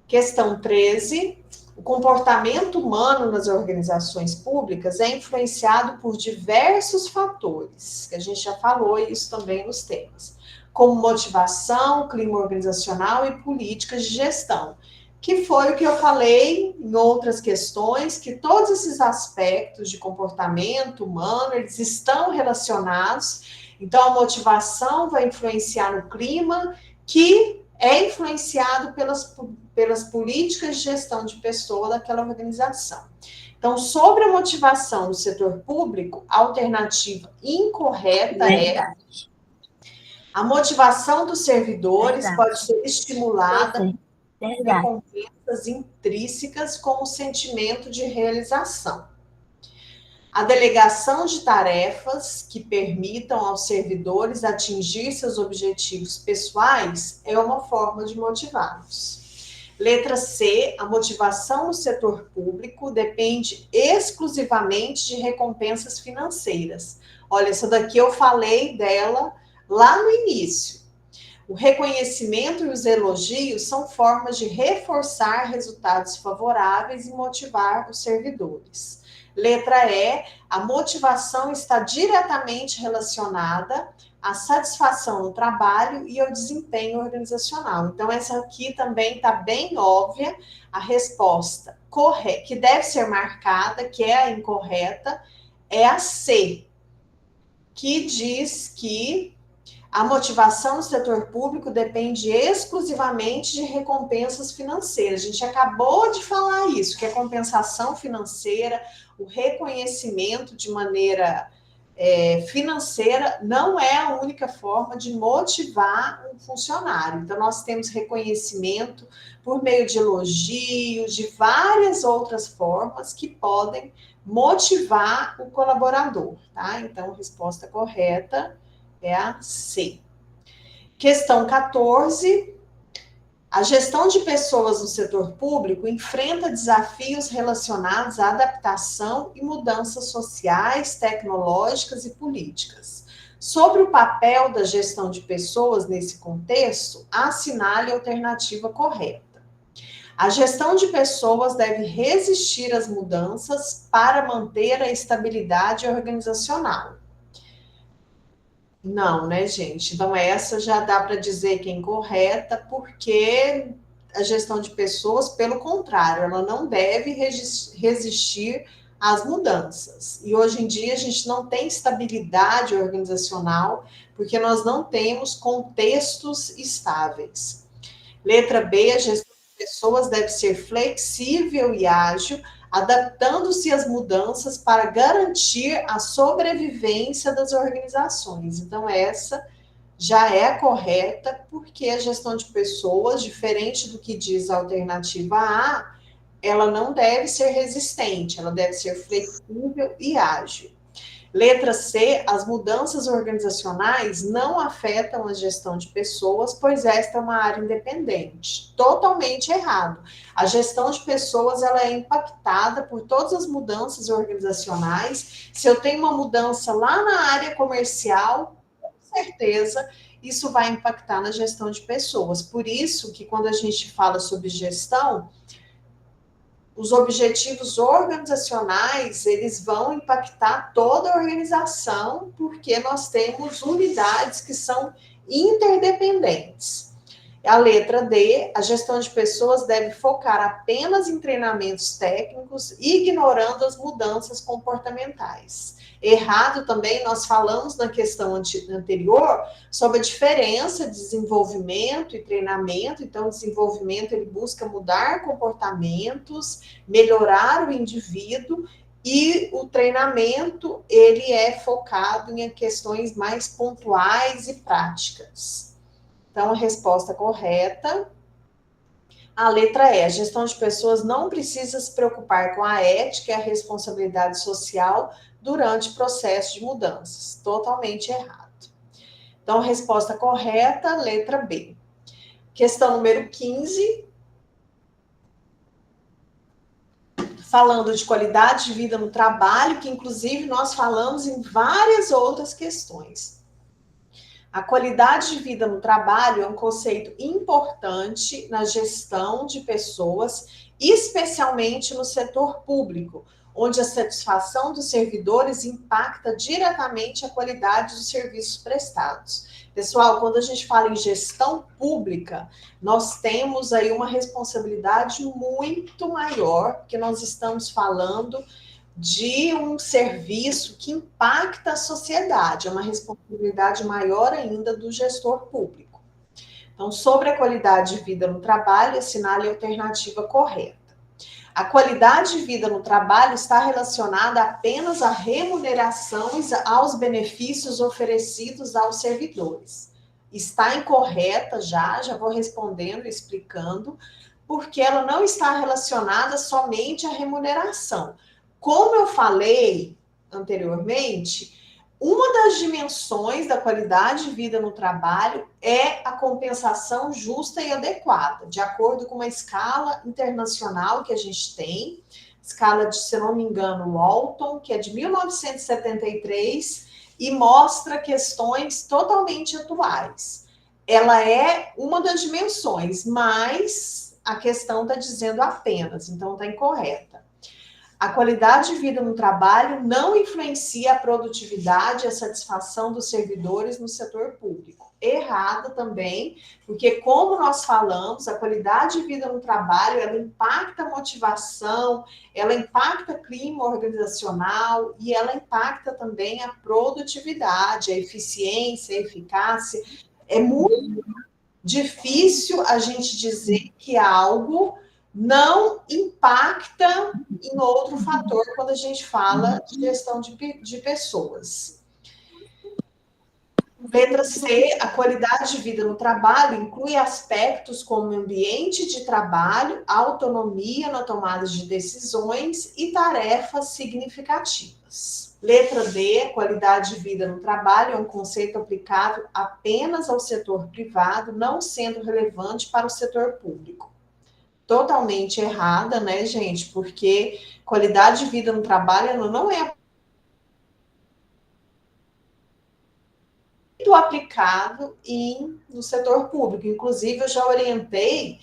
Questão 13. O comportamento humano nas organizações públicas é influenciado por diversos fatores, que a gente já falou isso também nos temas, como motivação, clima organizacional e políticas de gestão, que foi o que eu falei em outras questões, que todos esses aspectos de comportamento humano, eles estão relacionados. Então, a motivação vai influenciar no clima, que é influenciado pelas políticas de gestão de pessoa daquela organização. Então, sobre a motivação no setor público, a alternativa incorreta é a motivação dos servidores pode ser estimulada por recompensas intrínsecas como sentimento de realização. A delegação de tarefas que permitam aos servidores atingir seus objetivos pessoais é uma forma de motivá-los. Letra C, a motivação no setor público depende exclusivamente de recompensas financeiras. Olha, essa daqui eu falei dela lá no início. O reconhecimento e os elogios são formas de reforçar resultados favoráveis e motivar os servidores. Letra E, a motivação está diretamente relacionada a satisfação no trabalho e o desempenho organizacional. Então, essa aqui também está bem óbvia, a resposta correta, que deve ser marcada, que é a incorreta, é a C, que diz que a motivação no setor público depende exclusivamente de recompensas financeiras. A gente acabou de falar isso, que a compensação financeira, o reconhecimento de maneira financeira não é a única forma de motivar um funcionário. Então, nós temos reconhecimento por meio de elogios, de várias outras formas que podem motivar o colaborador, tá? Então, a resposta correta é a C. Questão 14. A gestão de pessoas no setor público enfrenta desafios relacionados à adaptação e mudanças sociais, tecnológicas e políticas. Sobre o papel da gestão de pessoas nesse contexto, assinale a alternativa correta. A gestão de pessoas deve resistir às mudanças para manter a estabilidade organizacional. Não, né, gente? Então, essa já dá para dizer que é incorreta, porque a gestão de pessoas, pelo contrário, ela não deve resistir às mudanças. E hoje em dia a gente não tem estabilidade organizacional, porque nós não temos contextos estáveis. Letra B, a gestão de pessoas deve ser flexível e ágil, adaptando-se às mudanças para garantir a sobrevivência das organizações. Então, essa já é correta, porque a gestão de pessoas, diferente do que diz a alternativa A, ela não deve ser resistente, ela deve ser flexível e ágil. Letra C, as mudanças organizacionais não afetam a gestão de pessoas, pois esta é uma área independente. Totalmente errado. A gestão de pessoas, ela é impactada por todas as mudanças organizacionais. Se eu tenho uma mudança lá na área comercial, com certeza, isso vai impactar na gestão de pessoas. Por isso que quando a gente fala sobre gestão, os objetivos organizacionais, eles vão impactar toda a organização, porque nós temos unidades que são interdependentes. A letra D, a gestão de pessoas deve focar apenas em treinamentos técnicos, ignorando as mudanças comportamentais. Errado também, nós falamos na questão anterior sobre a diferença de desenvolvimento e treinamento. Então, o desenvolvimento, ele busca mudar comportamentos, melhorar o indivíduo, e o treinamento, ele é focado em questões mais pontuais e práticas. Então, a resposta correta, a letra E, a gestão de pessoas não precisa se preocupar com a ética e a responsabilidade social durante o processo de mudanças. Totalmente errado. Então, a resposta correta, letra B. Questão número 15. Falando de qualidade de vida no trabalho, que inclusive nós falamos em várias outras questões. A qualidade de vida no trabalho é um conceito importante na gestão de pessoas, especialmente no setor público, onde a satisfação dos servidores impacta diretamente a qualidade dos serviços prestados. Pessoal, quando a gente fala em gestão pública, nós temos aí uma responsabilidade muito maior, porque nós estamos falando de um serviço que impacta a sociedade, é uma responsabilidade maior ainda do gestor público. Então, sobre a qualidade de vida no trabalho, assinale a alternativa correta. A qualidade de vida no trabalho está relacionada apenas à remuneração e aos benefícios oferecidos aos servidores. Está incorreta já vou respondendo, explicando, porque ela não está relacionada somente à remuneração. Como eu falei anteriormente, uma das dimensões da qualidade de vida no trabalho é a compensação justa e adequada, de acordo com uma escala internacional que a gente tem, escala de, se não me engano, Walton, que é de 1973, e mostra questões totalmente atuais. Ela é uma das dimensões, mas a questão está dizendo apenas, então está incorreta. A qualidade de vida no trabalho não influencia a produtividade e a satisfação dos servidores no setor público. Errada também, porque como nós falamos, a qualidade de vida no trabalho, ela impacta a motivação, ela impacta clima organizacional e ela impacta também a produtividade, a eficiência, a eficácia. É muito difícil a gente dizer que algo não impacta em outro fator quando a gente fala de gestão de pessoas. Letra C, a qualidade de vida no trabalho inclui aspectos como ambiente de trabalho, autonomia na tomada de decisões e tarefas significativas. Letra D, qualidade de vida no trabalho é um conceito aplicável apenas ao setor privado, não sendo relevante para o setor público. Totalmente errada, né, gente? Porque qualidade de vida no trabalho ela não é muito aplicado no setor público. Inclusive, eu já orientei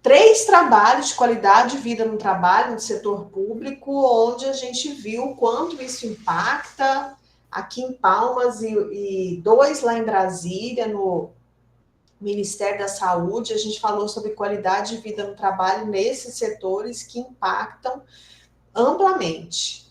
3 trabalhos de qualidade de vida no trabalho no setor público, onde a gente viu o quanto isso impacta aqui em Palmas e 2 lá em Brasília, no Ministério da Saúde. A gente falou sobre qualidade de vida no trabalho nesses setores que impactam amplamente.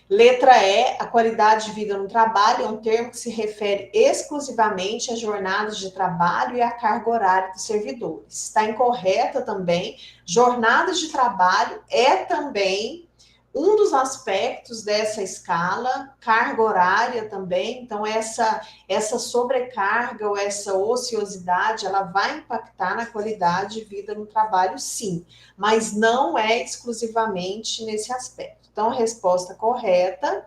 Letra E, a qualidade de vida no trabalho é um termo que se refere exclusivamente às jornadas de trabalho e à carga horária dos servidores. Está incorreta também. Jornadas de trabalho é também um dos aspectos dessa escala, carga horária também. Então, essa sobrecarga ou essa ociosidade, ela vai impactar na qualidade de vida no trabalho, sim, mas não é exclusivamente nesse aspecto. Então, a resposta correta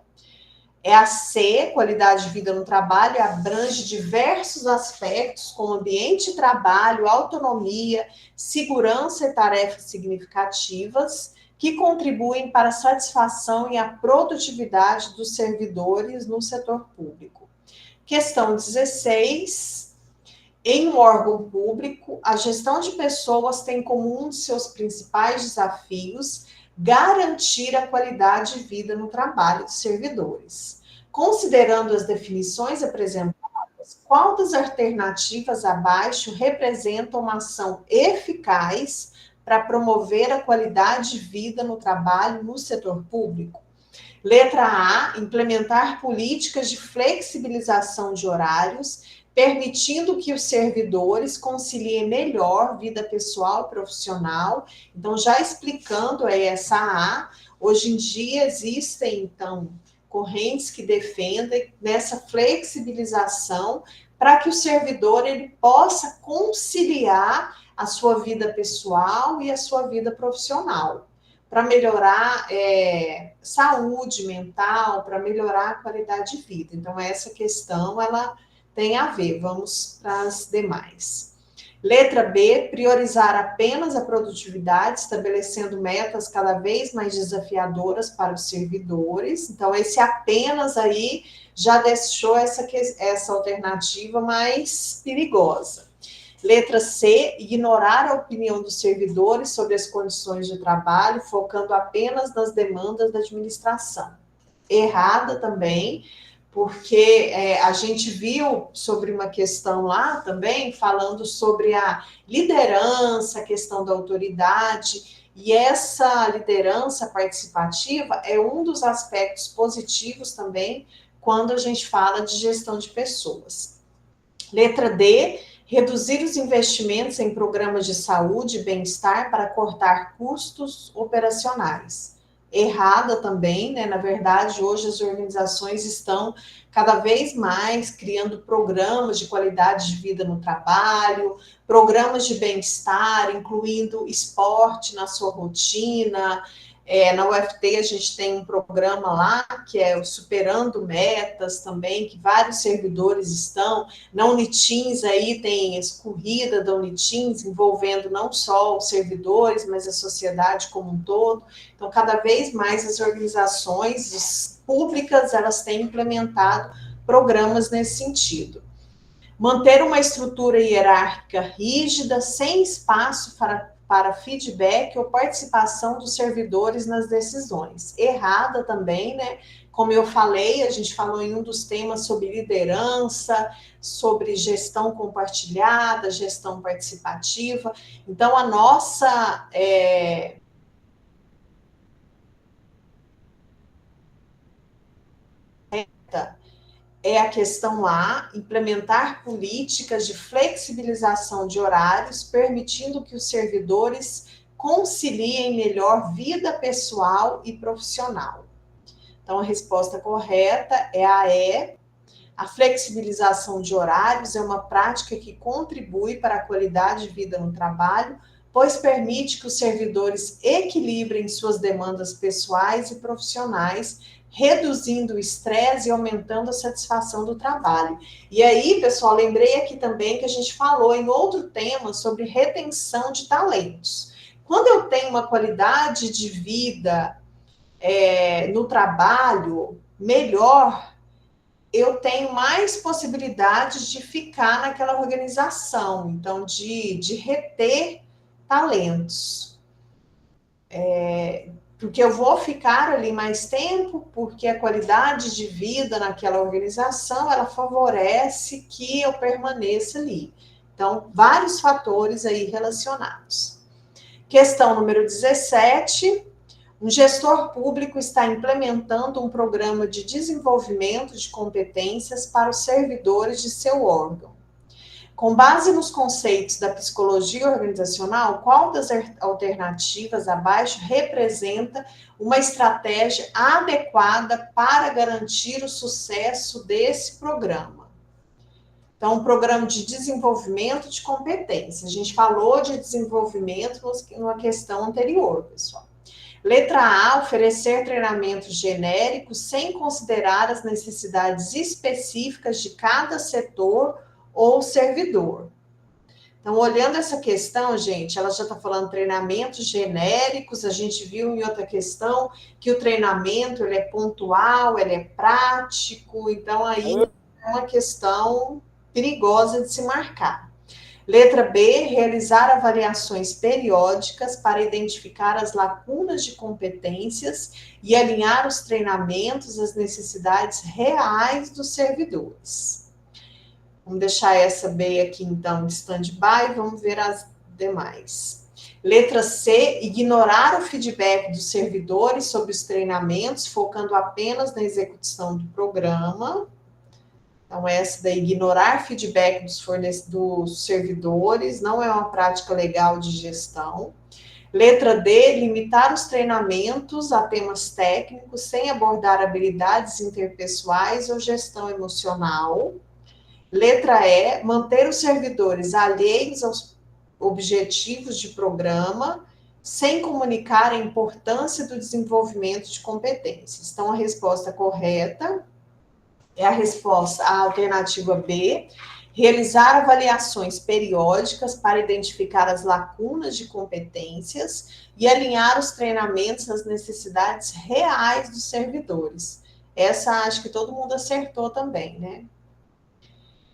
é a C, qualidade de vida no trabalho, abrange diversos aspectos, como ambiente de trabalho, autonomia, segurança e tarefas significativas, que contribuem para a satisfação e a produtividade dos servidores no setor público. Questão 16. Em um órgão público, a gestão de pessoas tem como um de seus principais desafios garantir a qualidade de vida no trabalho dos servidores. Considerando as definições apresentadas, qual das alternativas abaixo representam uma ação eficaz para promover a qualidade de vida no trabalho no setor público? Letra A, implementar políticas de flexibilização de horários, permitindo que os servidores conciliem melhor vida pessoal e profissional. Então, já explicando aí essa A, hoje em dia existem, então, correntes que defendem nessa flexibilização para que o servidor ele possa conciliar a sua vida pessoal e a sua vida profissional, para melhorar saúde mental, para melhorar a qualidade de vida. Então, essa questão, ela tem a ver. Vamos para as demais. Letra B, priorizar apenas a produtividade, estabelecendo metas cada vez mais desafiadoras para os servidores. Então, esse apenas aí já deixou essa alternativa mais perigosa. Letra C, ignorar a opinião dos servidores sobre as condições de trabalho, focando apenas nas demandas da administração. Errada também, porque a gente viu sobre uma questão lá também, falando sobre a liderança, a questão da autoridade, e essa liderança participativa é um dos aspectos positivos também, quando a gente fala de gestão de pessoas. Letra D, reduzir os investimentos em programas de saúde e bem-estar para cortar custos operacionais. Errada também, né? Na verdade, hoje as organizações estão cada vez mais criando programas de qualidade de vida no trabalho, programas de bem-estar, incluindo esporte na sua rotina. Na UFT a gente tem um programa lá, que é o Superando Metas também, que vários servidores estão. Na Unitins aí tem essa corrida da Unitins, envolvendo não só os servidores, mas a sociedade como um todo. Então, cada vez mais as organizações públicas, elas têm implementado programas nesse sentido. Manter uma estrutura hierárquica rígida, sem espaço para feedback ou participação dos servidores nas decisões. Errada também, né? Como eu falei, a gente falou em um dos temas sobre liderança, sobre gestão compartilhada, gestão participativa. Então, a nossa é a questão A, implementar políticas de flexibilização de horários, permitindo que os servidores conciliem melhor vida pessoal e profissional. Então, a resposta correta é a E. A flexibilização de horários é uma prática que contribui para a qualidade de vida no trabalho, pois permite que os servidores equilibrem suas demandas pessoais e profissionais, reduzindo o estresse e aumentando a satisfação do trabalho. E aí, pessoal, lembrei aqui também que a gente falou em outro tema sobre retenção de talentos. Quando eu tenho uma qualidade de vida no trabalho melhor, eu tenho mais possibilidades de ficar naquela organização, então, de reter talentos. Porque eu vou ficar ali mais tempo, porque a qualidade de vida naquela organização, ela favorece que eu permaneça ali. Então, vários fatores aí relacionados. Questão número 17. Um gestor público está implementando um programa de desenvolvimento de competências para os servidores de seu órgão. Com base nos conceitos da psicologia organizacional, qual das alternativas abaixo representa uma estratégia adequada para garantir o sucesso desse programa? Então, um programa de desenvolvimento de competências. A gente falou de desenvolvimento numa questão anterior, pessoal. Letra A, oferecer treinamentos genéricos sem considerar as necessidades específicas de cada setor ou servidor. Então, olhando essa questão, gente, ela já está falando treinamentos genéricos, a gente viu em outra questão que o treinamento ele é pontual, ele é prático, então aí é uma questão perigosa de se marcar. Letra B, realizar avaliações periódicas para identificar as lacunas de competências e alinhar os treinamentos às necessidades reais dos servidores. Vamos deixar essa B aqui, então, de stand-by, vamos ver as demais. Letra C, ignorar o feedback dos servidores sobre os treinamentos, focando apenas na execução do programa. Então, essa daí, ignorar feedback dos servidores, não é uma prática legal de gestão. Letra D, limitar os treinamentos a temas técnicos, sem abordar habilidades interpessoais ou gestão emocional. Letra E, manter os servidores alheios aos objetivos de programa, sem comunicar a importância do desenvolvimento de competências. Então, a resposta correta é a alternativa B, realizar avaliações periódicas para identificar as lacunas de competências e alinhar os treinamentos às necessidades reais dos servidores. Essa acho que todo mundo acertou também, né?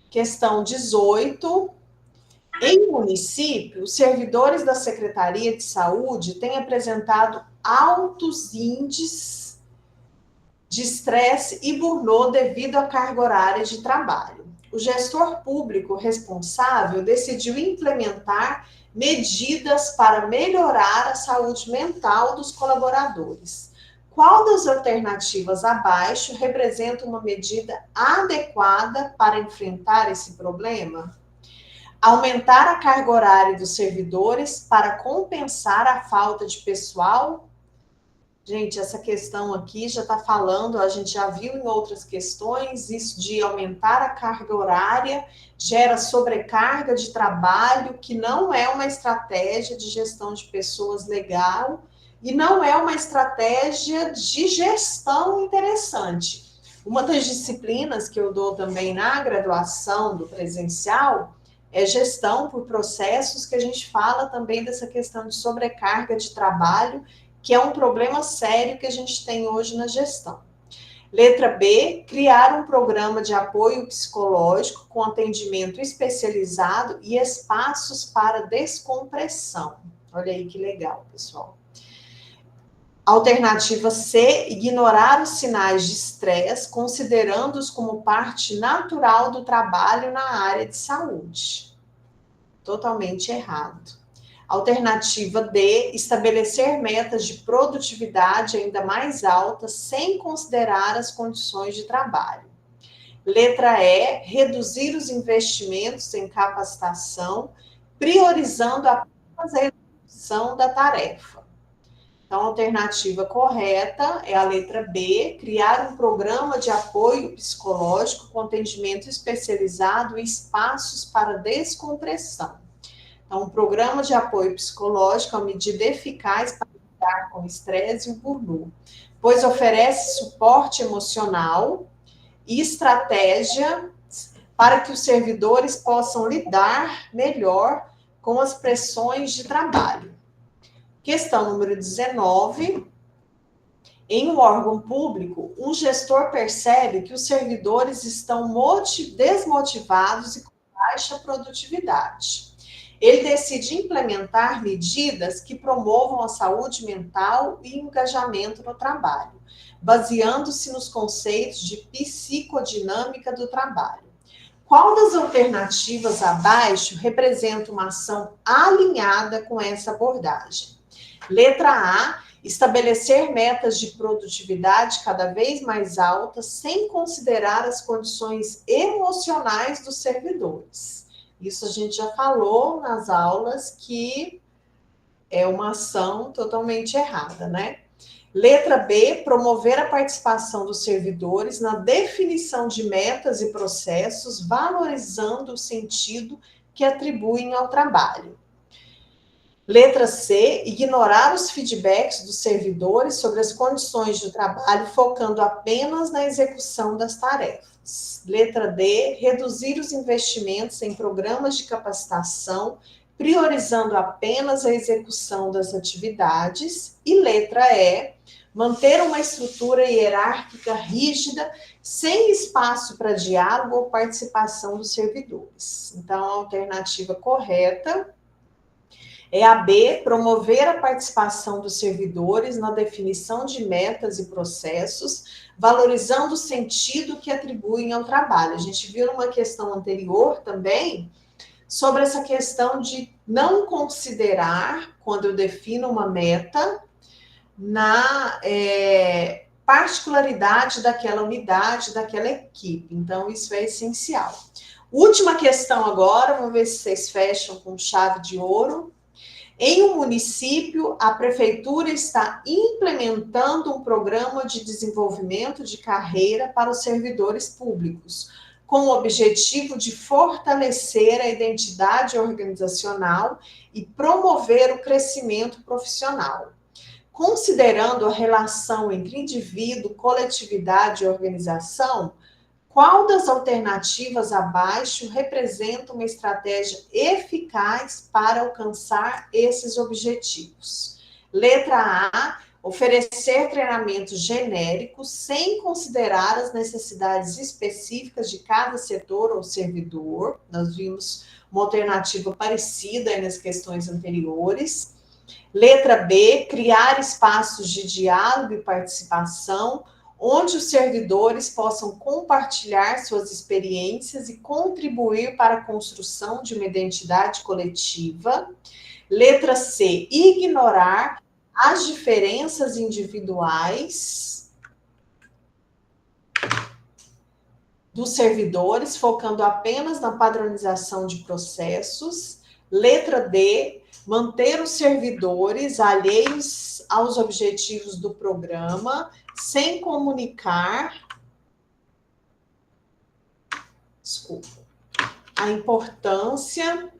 Questão 18. Em município, os servidores da Secretaria de Saúde têm apresentado altos índices de estresse e burnout devido à carga horária de trabalho. O gestor público responsável decidiu implementar medidas para melhorar a saúde mental dos colaboradores. Qual das alternativas abaixo representa uma medida adequada para enfrentar esse problema? Aumentar a carga horária dos servidores para compensar a falta de pessoal? Gente, essa questão aqui já está falando, a gente já viu em outras questões, isso de aumentar a carga horária gera sobrecarga de trabalho, que não é uma estratégia de gestão de pessoas legal, e não é uma estratégia de gestão interessante. Uma das disciplinas que eu dou também na graduação do presencial é gestão por processos, que a gente fala também dessa questão de sobrecarga de trabalho, que é um problema sério que a gente tem hoje na gestão. Letra B, criar um programa de apoio psicológico com atendimento especializado e espaços para descompressão. Olha aí que legal, pessoal. Alternativa C, ignorar os sinais de estresse, considerando-os como parte natural do trabalho na área de saúde. Totalmente errado. Alternativa D, estabelecer metas de produtividade ainda mais altas sem considerar as condições de trabalho. Letra E, reduzir os investimentos em capacitação, priorizando apenas a execução da tarefa. Então, a alternativa correta é a letra B, criar um programa de apoio psicológico com atendimento especializado e espaços para descompressão. Então, um programa de apoio psicológico é uma medida eficaz para lidar com o estresse e o burnout, pois oferece suporte emocional e estratégia para que os servidores possam lidar melhor com as pressões de trabalho. Questão número 19. Em um órgão público, um gestor percebe que os servidores estão desmotivados e com baixa produtividade. Ele decide implementar medidas que promovam a saúde mental e engajamento no trabalho, baseando-se nos conceitos de psicodinâmica do trabalho. Qual das alternativas abaixo representa uma ação alinhada com essa abordagem? Letra A, estabelecer metas de produtividade cada vez mais altas sem considerar as condições emocionais dos servidores. Isso a gente já falou nas aulas que é uma ação totalmente errada, né? Letra B, promover a participação dos servidores na definição de metas e processos, valorizando o sentido que atribuem ao trabalho. Letra C, ignorar os feedbacks dos servidores sobre as condições de trabalho, focando apenas na execução das tarefas. Letra D, reduzir os investimentos em programas de capacitação, priorizando apenas a execução das atividades. E letra E, manter uma estrutura hierárquica rígida, sem espaço para diálogo ou participação dos servidores. Então, a alternativa correta é a B, promover a participação dos servidores na definição de metas e processos, valorizando o sentido que atribuem ao trabalho. A gente viu numa questão anterior também sobre essa questão de não considerar, quando eu defino uma meta, na particularidade daquela unidade, daquela equipe. Então, isso é essencial. Última questão agora, vamos ver se vocês fecham com chave de ouro. Em um município, a prefeitura está implementando um programa de desenvolvimento de carreira para os servidores públicos, com o objetivo de fortalecer a identidade organizacional e promover o crescimento profissional. Considerando a relação entre indivíduo, coletividade e organização, qual das alternativas abaixo representa uma estratégia eficaz para alcançar esses objetivos? Letra A, oferecer treinamentos genéricos sem considerar as necessidades específicas de cada setor ou servidor. Nós vimos uma alternativa parecida nas questões anteriores. Letra B, criar espaços de diálogo e participação, onde os servidores possam compartilhar suas experiências e contribuir para a construção de uma identidade coletiva. Letra C, ignorar as diferenças individuais dos servidores, focando apenas na padronização de processos. Letra D, manter os servidores alheios aos objetivos do programa, sem comunicar a importância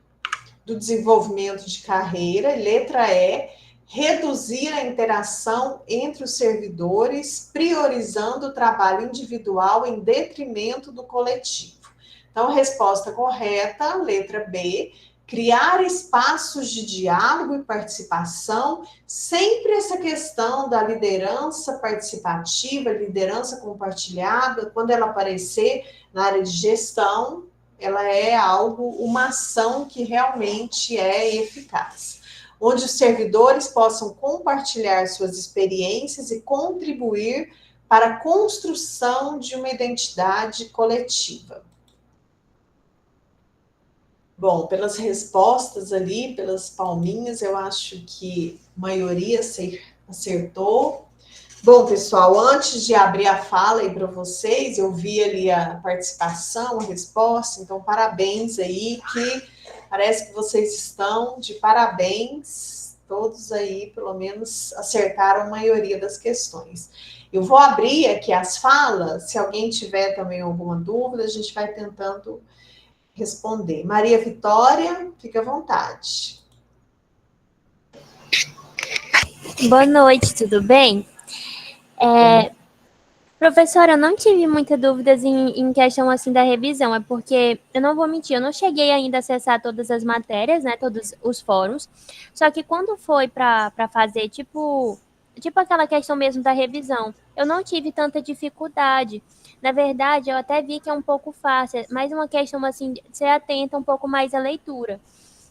do desenvolvimento de carreira. Letra E, reduzir a interação entre os servidores, priorizando o trabalho individual em detrimento do coletivo. Então, resposta correta, letra B, criar espaços de diálogo e participação, sempre essa questão da liderança participativa, liderança compartilhada, quando ela aparecer na área de gestão, ela é algo, uma ação que realmente é eficaz. onde os servidores possam compartilhar suas experiências e contribuir para a construção de uma identidade coletiva. Bom, pelas respostas ali, pelas palminhas, eu acho que a maioria acertou. Bom, pessoal, antes de abrir a fala aí para vocês, eu vi ali a participação, a resposta, então parabéns aí, que parece que vocês estão de parabéns, todos aí, pelo menos, acertaram a maioria das questões. Eu vou abrir aqui as falas, se alguém tiver também alguma dúvida, a gente vai tentando responder. Maria Vitória, fique à vontade. Boa noite, tudo bem? Professora, eu não tive muitas dúvidas em questão assim da revisão, é porque, eu não vou mentir, eu não cheguei ainda a acessar todas as matérias, né, todos os fóruns, só que quando foi para fazer, tipo aquela questão mesmo da revisão, eu não tive tanta dificuldade. Na verdade, eu até vi que é um pouco fácil, mas uma questão assim, de ser atenta um pouco mais à leitura.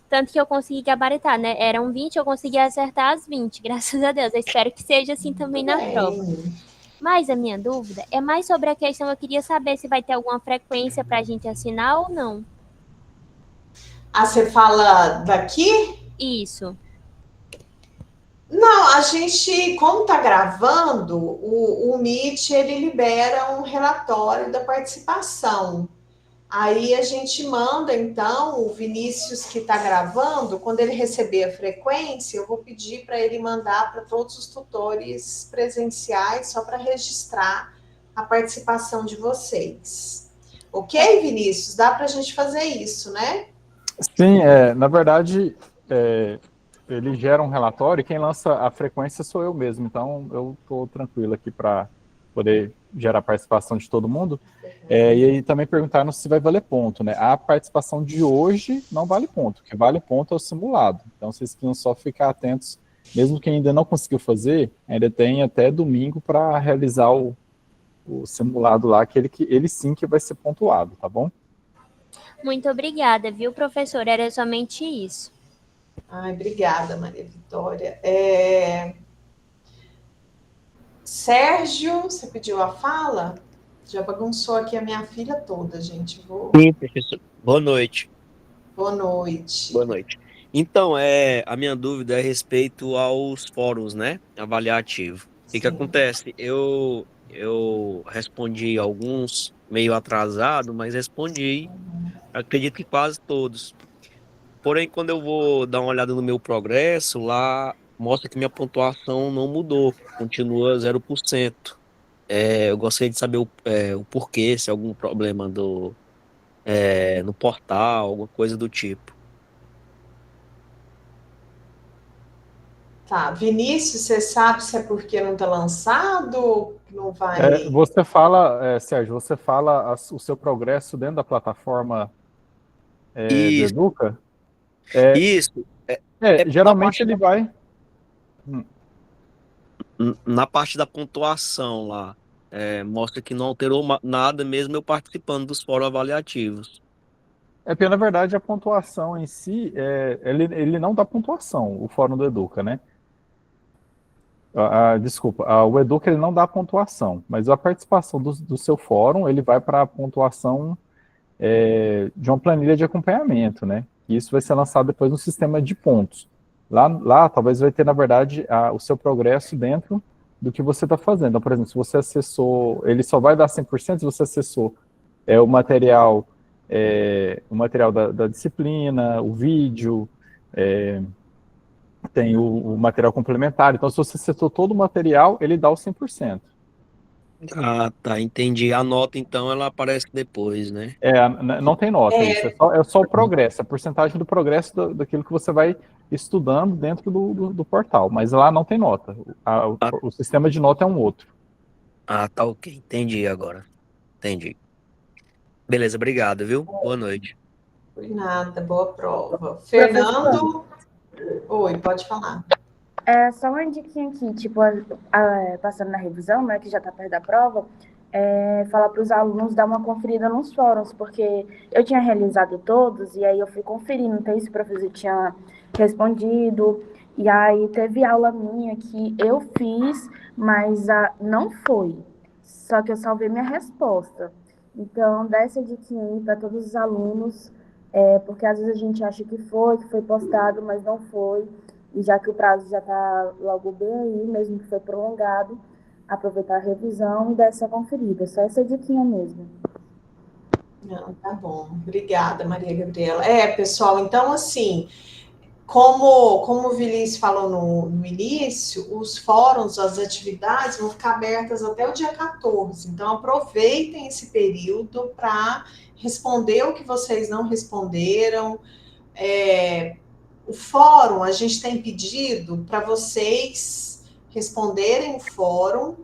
Tanto que eu consegui gabaritar, né? Eram 20, eu consegui acertar as 20, graças a Deus. Eu espero que seja assim também na prova. Mas a minha dúvida é mais sobre a questão, eu queria saber se vai ter alguma frequência para a gente assinar ou não. Ah, você fala daqui? Isso. Não, a gente, como está gravando, o Meet, ele libera um relatório da participação. Aí a gente manda, então, o Vinícius que está gravando, quando ele receber a frequência, eu vou pedir para ele mandar para todos os tutores presenciais, só para registrar a participação de vocês. Ok, Vinícius? Dá para a gente fazer isso, né? Sim, na verdade, ele gera um relatório e quem lança a frequência sou eu mesmo, então eu estou tranquilo aqui para poder gerar a participação de todo mundo. E aí também perguntaram se vai valer ponto, né? A participação de hoje não vale ponto, o que vale ponto é o simulado. Então vocês precisam só ficar atentos, mesmo quem ainda não conseguiu fazer, ainda tem até domingo para realizar o simulado lá, que ele sim que vai ser pontuado, tá bom? Muito obrigada, viu, professor? Era somente isso. Ai, obrigada, Maria Vitória. Sérgio, você pediu a fala? Já bagunçou aqui a minha filha toda, gente. Sim, professor. Boa noite. Boa noite. Boa noite. Então, a minha dúvida é a respeito aos fóruns, né? Avaliativo. O que acontece? Eu respondi alguns meio atrasado, mas respondi, acredito que quase todos. Porém, quando eu vou dar uma olhada no meu progresso, lá mostra que minha pontuação não mudou, continua 0%. Eu gostaria de saber o porquê, se é algum problema no portal, alguma coisa do tipo. Tá, Vinícius, você sabe se é porque não está lançado ou não vai? Você fala, Sérgio, você fala o seu progresso dentro da plataforma do Isso, Educa? isso. Geralmente ele vai... Na parte da pontuação lá, mostra que não alterou nada mesmo eu participando dos fóruns avaliativos. Porque, na verdade, a pontuação em si, ele não dá pontuação, o fórum do Educa, né? Desculpa, o Educa ele não dá pontuação, mas a participação do seu fórum, ele vai para a pontuação de uma planilha de acompanhamento, né? E isso vai ser lançado depois no sistema de pontos. Lá talvez vai ter, na verdade, o seu progresso dentro do que você está fazendo. Então, por exemplo, se você acessou, ele só vai dar 100% se você acessou o material da disciplina, o vídeo, tem o material complementar. Então, se você acessou todo o material, ele dá o 100%. Ah, tá, entendi. A nota, então, ela aparece depois, né? Não tem nota, isso. É só o progresso, a porcentagem do progresso daquilo que você vai estudando dentro do portal. Mas lá não tem nota. O sistema de nota é um outro. Ah, tá, ok. Entendi agora. Entendi. Beleza, obrigado, viu? Boa noite. Por nada, boa prova. Fernando? Oi, pode falar. Só uma diquinha aqui, tipo, passando na revisão, né, que já tá perto da prova, falar para os alunos dar uma conferida nos fóruns, porque eu tinha realizado todos, e aí eu fui conferindo, então se o professor tinha respondido, e aí teve aula minha que eu fiz, mas não foi, só que eu salvei minha resposta. Então, dá essa dica aí para todos os alunos, porque às vezes a gente acha que foi postado, mas não foi, e já que o prazo já está logo bem aí, mesmo que foi prolongado, aproveitar a revisão e dar essa conferida. Só essa diquinha mesmo. Não, tá bom. Obrigada, Maria Gabriela. Pessoal, então, assim, como o Vinícius falou no início, os fóruns, as atividades vão ficar abertas até o dia 14. Então, aproveitem esse período para responder o que vocês não responderam. O fórum, a gente tem pedido para vocês responderem o fórum,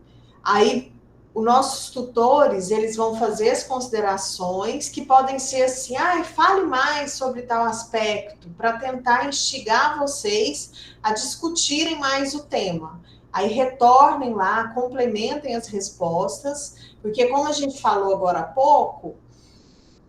aí os nossos tutores, eles vão fazer as considerações, que podem ser assim, fale mais sobre tal aspecto, para tentar instigar vocês a discutirem mais o tema. Aí retornem lá, complementem as respostas, porque como a gente falou agora há pouco,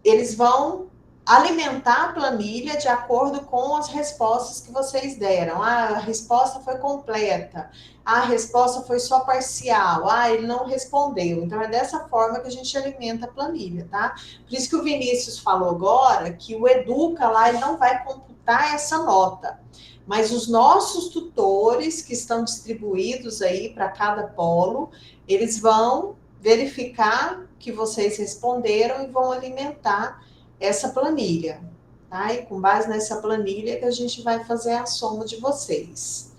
eles vão alimentar a planilha de acordo com as respostas que vocês deram. A resposta foi completa. A resposta foi só parcial. Ele não respondeu. Então, é dessa forma que a gente alimenta a planilha, tá? Por isso que o Vinícius falou agora que o Educa lá, ele não vai computar essa nota. Mas os nossos tutores, que estão distribuídos aí para cada polo, eles vão verificar que vocês responderam e vão alimentar essa planilha, tá? E com base nessa planilha que a gente vai fazer a soma de vocês.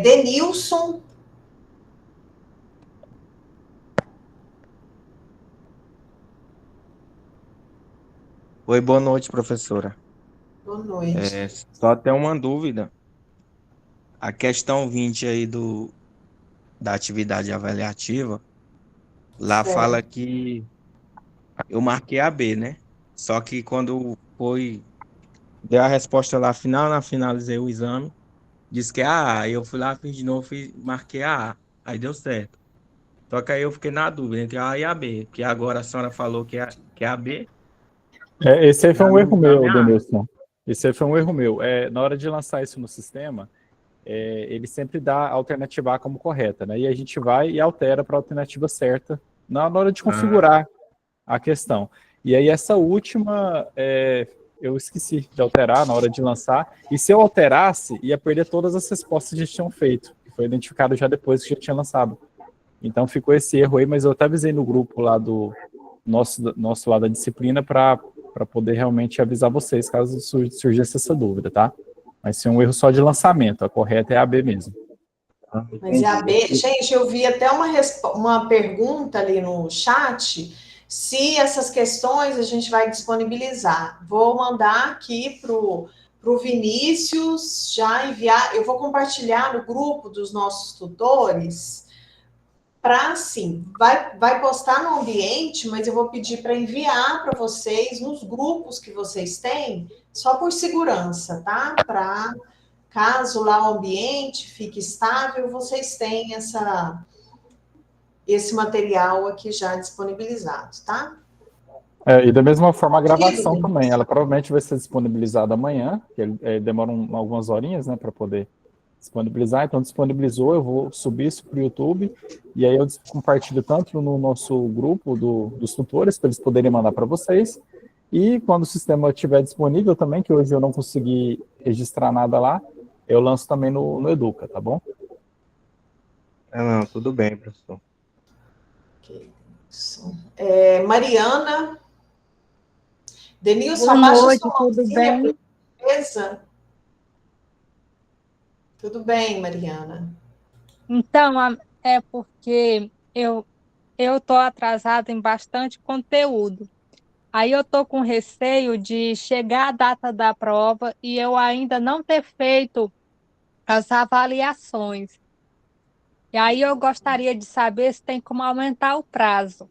Denilson. Oi, boa noite, professora. Boa noite. Só tem uma dúvida. A questão 20 aí da atividade avaliativa, lá Certo. fala que eu marquei a B, né? Só que quando deu a resposta lá finalizei o exame, disse que é a A. Aí eu fui lá, fiz de novo, marquei a A. Aí deu certo. Só que aí eu fiquei na dúvida entre a A e a B, porque agora a senhora falou que é a B. Esse aí foi um erro meu, A. Denilson. Esse aí foi um erro meu. Na hora de lançar isso no sistema, ele sempre dá a alternativa A como correta, né? E a gente vai e altera para a alternativa certa na hora de configurar a questão. E aí essa última, eu esqueci de alterar na hora de lançar, e se eu alterasse, ia perder todas as respostas que a gente tinha feito, que foi identificado já depois que já tinha lançado. Então ficou esse erro aí, mas eu até avisei no grupo lá do nosso lá da disciplina para poder realmente avisar vocês, caso surgisse essa dúvida, tá? Mas se é um erro só de lançamento, a correta é a B mesmo. Mas é a B. Gente, eu vi até uma pergunta ali no chat, se essas questões a gente vai disponibilizar. Vou mandar aqui para o Vinícius já enviar. Eu vou compartilhar no grupo dos nossos tutores para, sim, vai postar no ambiente, mas eu vou pedir para enviar para vocês nos grupos que vocês têm, só por segurança, tá? Para caso lá o ambiente fique estável, vocês têm esse material aqui já disponibilizado, tá? E da mesma forma a gravação também, ela provavelmente vai ser disponibilizada amanhã, que demora algumas horinhas, né, para poder disponibilizar. Então disponibilizou, eu vou subir isso para o YouTube, e aí eu compartilho tanto no nosso grupo dos tutores, para eles poderem mandar para vocês, e quando o sistema estiver disponível também, que hoje eu não consegui registrar nada lá, eu lanço também no Educa, tá bom? Não, tudo bem, professor. Mariana. Denilson, boa abaixa noite, sua tudo bem? Beleza? Tudo bem, Mariana. Então, é porque eu estou atrasada em bastante conteúdo. Aí eu estou com receio de chegar a data da prova e eu ainda não ter feito as avaliações. E aí eu gostaria de saber se tem como aumentar o prazo.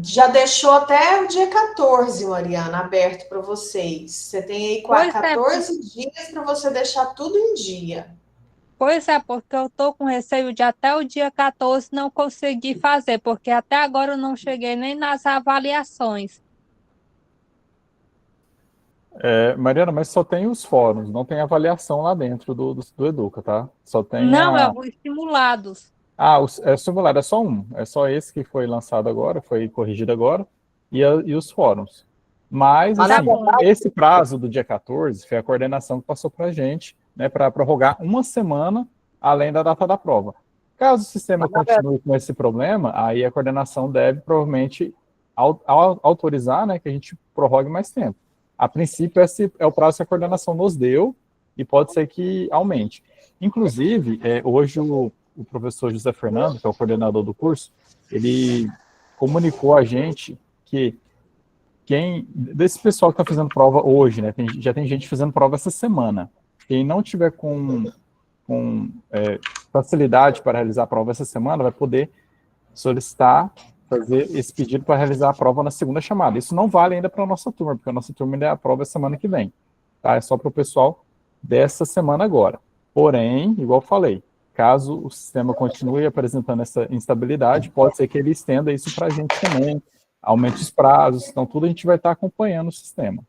Já deixou até o dia 14, Mariana, aberto para vocês. Você tem aí 14 dias para você deixar tudo em dia. Pois é, porque eu tô com receio de até o dia 14 não conseguir fazer, porque até agora eu não cheguei nem nas avaliações. Mariana, mas só tem os fóruns, não tem avaliação lá dentro do Educa, tá? Só tem Não, é a. os simulados. É simulado, é só um. É só esse que foi lançado agora, foi corrigido agora, e os fóruns. Mas, Mas, na assim, verdade, esse prazo do dia 14 foi a coordenação que passou para a gente, né, para prorrogar uma semana além da data da prova. Caso o sistema continue com esse problema, aí a coordenação deve provavelmente autorizar, né, que a gente prorrogue mais tempo. A princípio, esse é o prazo que a coordenação nos deu e pode ser que aumente. Inclusive, hoje o professor José Fernando, que é o coordenador do curso, ele comunicou a gente que desse pessoal que está fazendo prova hoje, né, já tem gente fazendo prova essa semana. Quem não tiver com facilidade para realizar a prova essa semana vai poder solicitar, fazer esse pedido para realizar a prova na segunda chamada. Isso não vale ainda para a nossa turma, porque a nossa turma ainda é a prova semana que vem. Tá? É só para o pessoal dessa semana agora. Porém, igual eu falei, caso o sistema continue apresentando essa instabilidade, pode ser que ele estenda isso para a gente também, aumente os prazos, então tudo a gente vai estar acompanhando o sistema.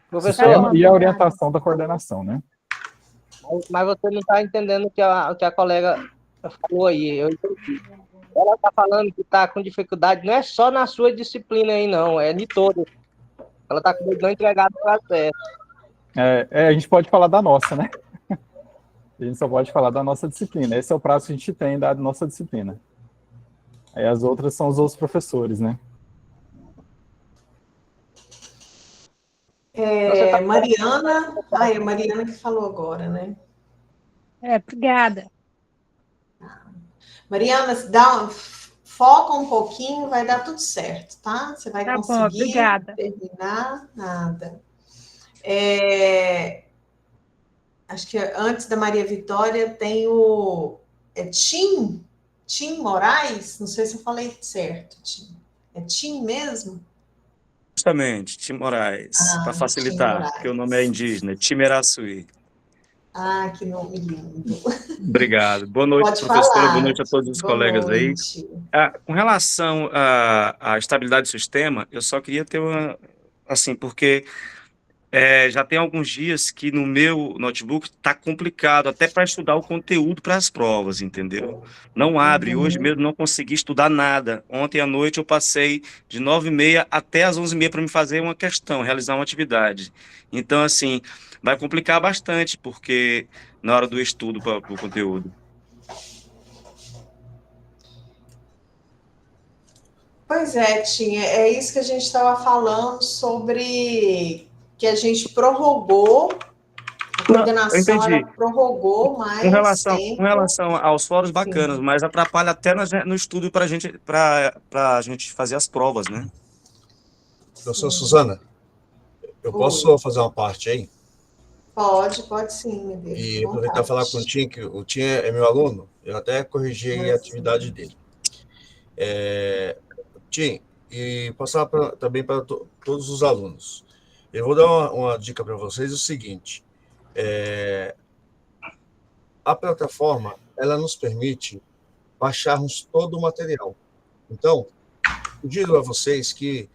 professor, E a orientação da coordenação, né? mas você não está entendendo o que a colega falou aí. Eu entendi. Ela está falando que está com dificuldade, não é só na sua disciplina aí, não, é de todo. Ela está com medo de não entregar o processo. A gente pode falar da nossa, né? A gente só pode falar da nossa disciplina. Esse é o prazo que a gente tem da nossa disciplina. Aí as outras são os outros professores, né? Mariana... é a Mariana que falou agora, né? Obrigada. Mariana, foca um pouquinho, vai dar tudo certo, tá? Você vai conseguir bom, obrigada. terminar nada. Acho que antes da Maria Vitória tem o Tim Moraes, não sei se eu falei certo, Tim. É Tim mesmo? Justamente, Tim Moraes, para Tim facilitar, Moraes. porque o nome é indígena, Timeraçuí. Que nome lindo. Obrigado. Boa noite, Pode professora, falar. boa noite a todos os Boa colegas aí. noite. Com relação à estabilidade do sistema, eu só queria ter uma, assim, porque já tem alguns dias que no meu notebook está complicado, até para estudar o conteúdo para as provas, entendeu? Não abre, hoje mesmo não consegui estudar nada. Ontem à noite eu passei de 9h30 até as 11h30 para me fazer uma questão, realizar uma atividade. Então, assim, vai complicar bastante, porque na hora do estudo para o conteúdo. Pois é, Tim, é isso que a gente estava falando sobre que a gente prorrogou, a coordenação ela prorrogou mais tempo. Com relação aos fóruns, bacanas, mas atrapalha até no estudo para a gente fazer as provas, né? Professora Suzana, eu posso fazer uma parte aí? Pode sim, meu Deus. E aproveitar e falar com o Tim, que o Tim é meu aluno, eu até corrigi a atividade dele. Tim, e passar também para todos os alunos. Eu vou dar uma dica para vocês, o seguinte, a plataforma, ela nos permite baixarmos todo o material. Então, eu digo a vocês que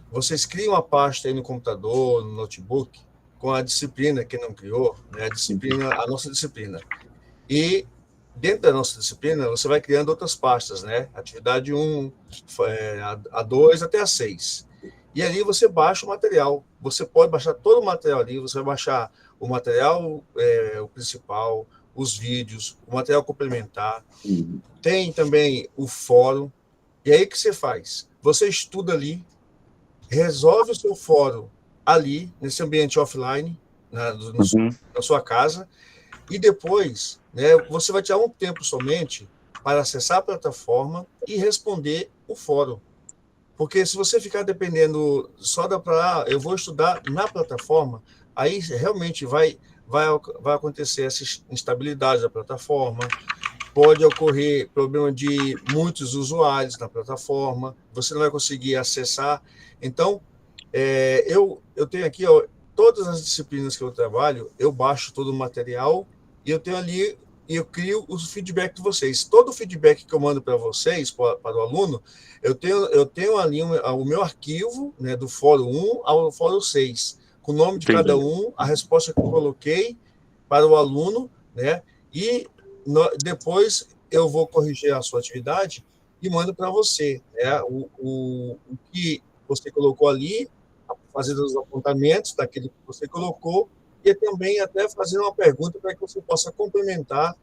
vocês criem uma pasta aí no computador, no notebook, com a disciplina que não criou, né, a nossa disciplina. E dentro da nossa disciplina, você vai criando outras pastas, né? Atividade 1, a 2 até a 6. E ali você baixa o material. Você pode baixar todo o material ali, você vai baixar o material, o principal, os vídeos, o material complementar. Tem também o fórum. E aí o que você faz? Você estuda ali, resolve o seu fórum ali, nesse ambiente offline, na sua casa, e depois, né, você vai tirar um tempo somente para acessar a plataforma e responder o fórum. Porque se você ficar dependendo só eu vou estudar na plataforma, aí realmente vai acontecer essa instabilidade da plataforma, pode ocorrer problema de muitos usuários na plataforma, você não vai conseguir acessar. Então, eu tenho aqui, todas as disciplinas que eu trabalho, eu baixo todo o material e eu tenho ali, e eu crio o feedback de vocês. Todo o feedback que eu mando para vocês, para o aluno, eu tenho ali o meu arquivo, né, do fórum 1 ao fórum 6, com o nome de cada um, a resposta que eu coloquei para o aluno, né, e depois eu vou corrigir a sua atividade e mando para você, né, o que você colocou ali, fazendo os apontamentos daquilo que você colocou, e também até fazer uma pergunta para que você possa complementar,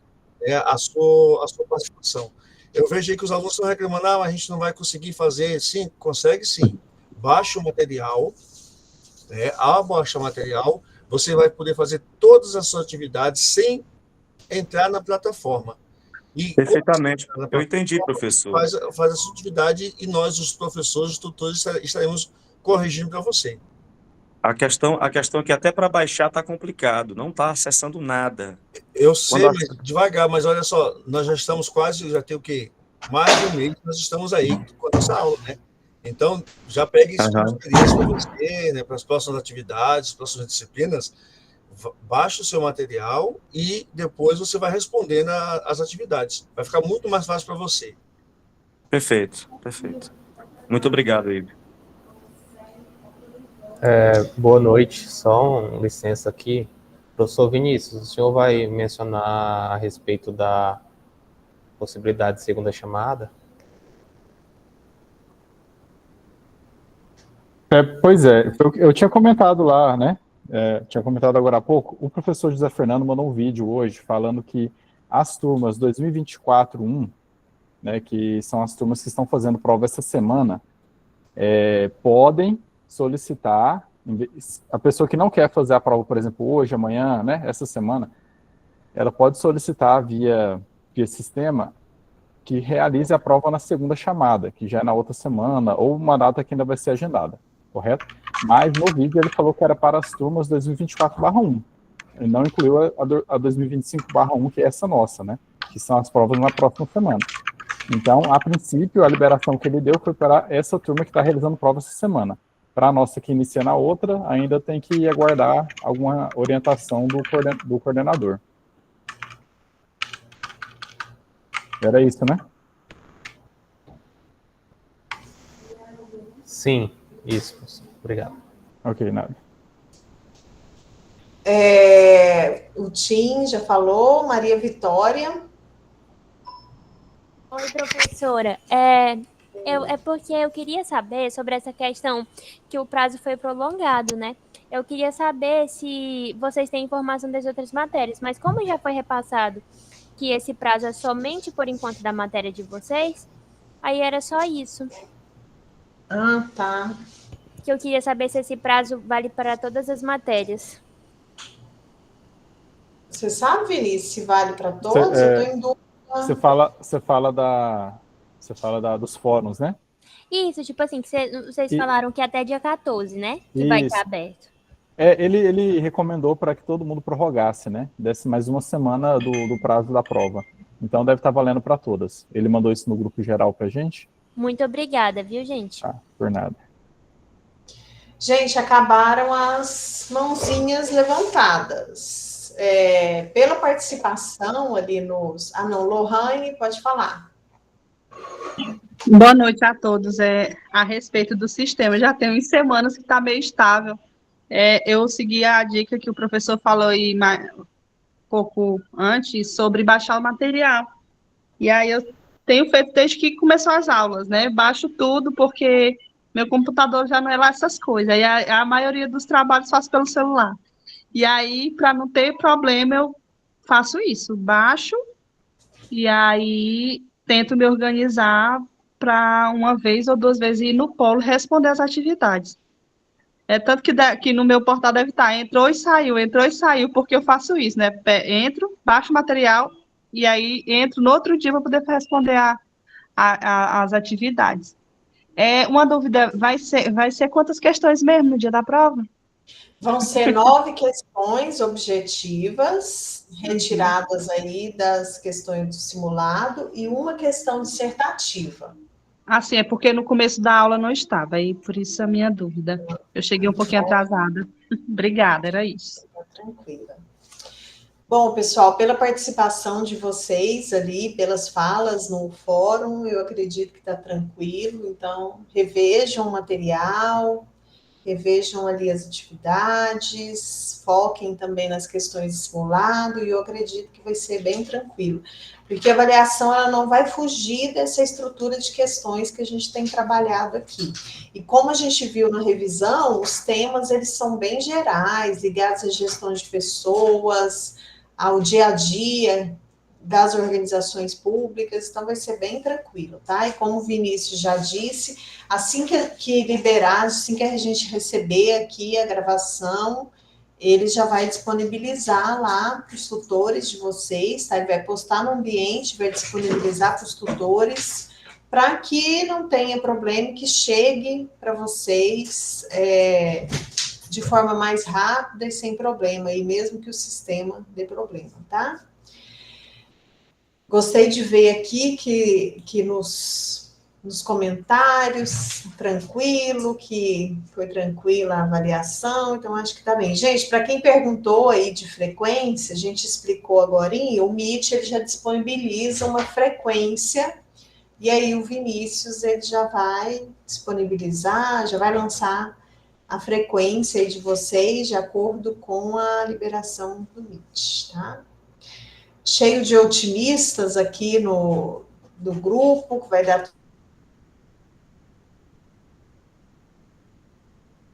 né, a sua participação. Eu vejo aí que os alunos estão reclamando, mas a gente não vai conseguir fazer. Sim, consegue sim. Baixa o material, né, ao baixar o material, você vai poder fazer todas as suas atividades sem entrar na plataforma. E Perfeitamente. Eu entendi, professor. Faz a sua atividade e nós, os professores, os tutores, estaremos corrigindo para você. A questão é que até para baixar está complicado, não está acessando nada. Eu sei, mas devagar, mas olha só, nós já estamos quase, já tem o quê? Mais de um mês que nós estamos aí com essa aula, né? Então, já pegue isso como experiência para você, né, para as próximas atividades, próximas disciplinas, baixe o seu material e depois você vai respondendo as atividades. Vai ficar muito mais fácil para você. Perfeito, perfeito. Muito obrigado, Ivo. Boa noite, só uma licença aqui. Professor Vinícius, o senhor vai mencionar a respeito da possibilidade de segunda chamada? Pois é, eu tinha comentado lá, né? Tinha comentado agora há pouco. O professor José Fernando mandou um vídeo hoje falando que as turmas 2024-1, né, que são as turmas que estão fazendo prova essa semana, podem solicitar, a pessoa que não quer fazer a prova, por exemplo, hoje, amanhã, né, essa semana, ela pode solicitar via sistema que realize a prova na segunda chamada, que já é na outra semana, ou uma data que ainda vai ser agendada, correto? Mas no vídeo ele falou que era para as turmas 2024/1, ele não incluiu a 2025/1, que é essa nossa, né, que são as provas na próxima semana. Então, a princípio, a liberação que ele deu foi para essa turma que está realizando prova essa semana. Para a nossa que inicia na outra, ainda tem que aguardar alguma orientação do coordenador. Era isso, né? Sim, isso. Obrigado. Ok, nada. O Tim já falou, Maria Vitória. Oi, professora. É porque eu queria saber sobre essa questão que o prazo foi prolongado, né? Eu queria saber se vocês têm informação das outras matérias, mas como já foi repassado que esse prazo é somente por enquanto da matéria de vocês, aí era só isso. Ah, tá. Que eu queria saber se esse prazo vale para todas as matérias. Você sabe, Vinícius, se vale para todos? Eu estou em dúvida. Você fala dos fóruns, né? Isso, tipo assim, que vocês falaram que até dia 14, né? Que vai estar aberto. Ele recomendou para que todo mundo prorrogasse, né? Desse mais uma semana do prazo da prova. Então deve estar valendo para todas. Ele mandou isso no grupo geral para a gente. Muito obrigada, viu, gente? Por nada. Gente, acabaram as mãozinhas levantadas. Pela participação ali nos... não, Lohane, pode falar. Boa noite a todos. A respeito do sistema, já tem umas semanas que está meio estável. Eu segui a dica que o professor falou aí um pouco antes sobre baixar o material. E aí eu tenho feito desde que começou as aulas, né? Baixo tudo porque meu computador já não é lá essas coisas. Aí a maioria dos trabalhos faço pelo celular. E aí, para não ter problema, eu faço isso. Baixo e aí tento me organizar para uma vez ou duas vezes ir no polo responder as atividades. Tanto que no meu portal deve estar entrou e saiu, porque eu faço isso, né? Entro, baixo o material e aí entro no outro dia para poder responder as atividades. Uma dúvida, vai ser quantas questões mesmo no dia da prova? Vão ser 9 questões objetivas, retiradas aí das questões do simulado, e uma questão dissertativa. Assim, é porque no começo da aula não estava, aí por isso a minha dúvida. Eu cheguei um pouquinho atrasada. Obrigada, era isso. Tranquila. Bom, pessoal, pela participação de vocês ali, pelas falas no fórum, eu acredito que está tranquilo. Então, revejam o material, revejam ali as atividades, foquem também nas questões de simulado, e eu acredito que vai ser bem tranquilo. Porque a avaliação ela não vai fugir dessa estrutura de questões que a gente tem trabalhado aqui. E como a gente viu na revisão, os temas eles são bem gerais, ligados à gestão de pessoas, ao dia a dia das organizações públicas, então vai ser bem tranquilo, tá? E como o Vinícius já disse, assim que liberar, assim que a gente receber aqui a gravação, ele já vai disponibilizar lá para os tutores de vocês, tá? Ele vai postar no ambiente, vai disponibilizar para os tutores, para que não tenha problema, que chegue para vocês de forma mais rápida e sem problema, e mesmo que o sistema dê problema, tá? Gostei de ver aqui que nos comentários, tranquilo, que foi tranquila a avaliação, então acho que tá bem. Gente, para quem perguntou aí de frequência, a gente explicou agora, o Meet ele já disponibiliza uma frequência, e aí o Vinícius ele já vai disponibilizar, já vai lançar a frequência de vocês de acordo com a liberação do Meet, tá? Cheio de otimistas aqui do grupo, que vai dar um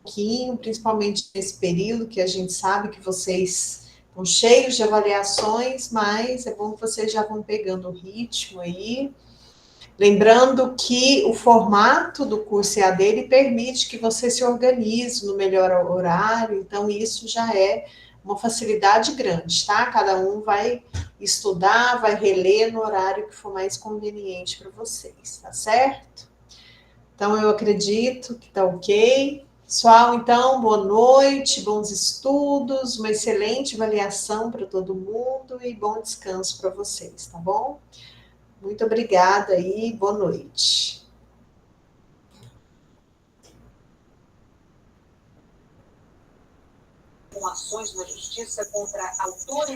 pouquinho, principalmente nesse período que a gente sabe que vocês estão cheios de avaliações, mas é bom que vocês já vão pegando o ritmo aí. Lembrando que o formato do curso EAD ele permite que você se organize no melhor horário, então isso já é uma facilidade grande, tá? Cada um vai estudar, vai reler no horário que for mais conveniente para vocês, tá certo? Então, eu acredito que tá ok. Pessoal, então, boa noite, bons estudos, uma excelente avaliação para todo mundo e bom descanso para vocês, tá bom? Muito obrigada e boa noite. Com ações na justiça contra autores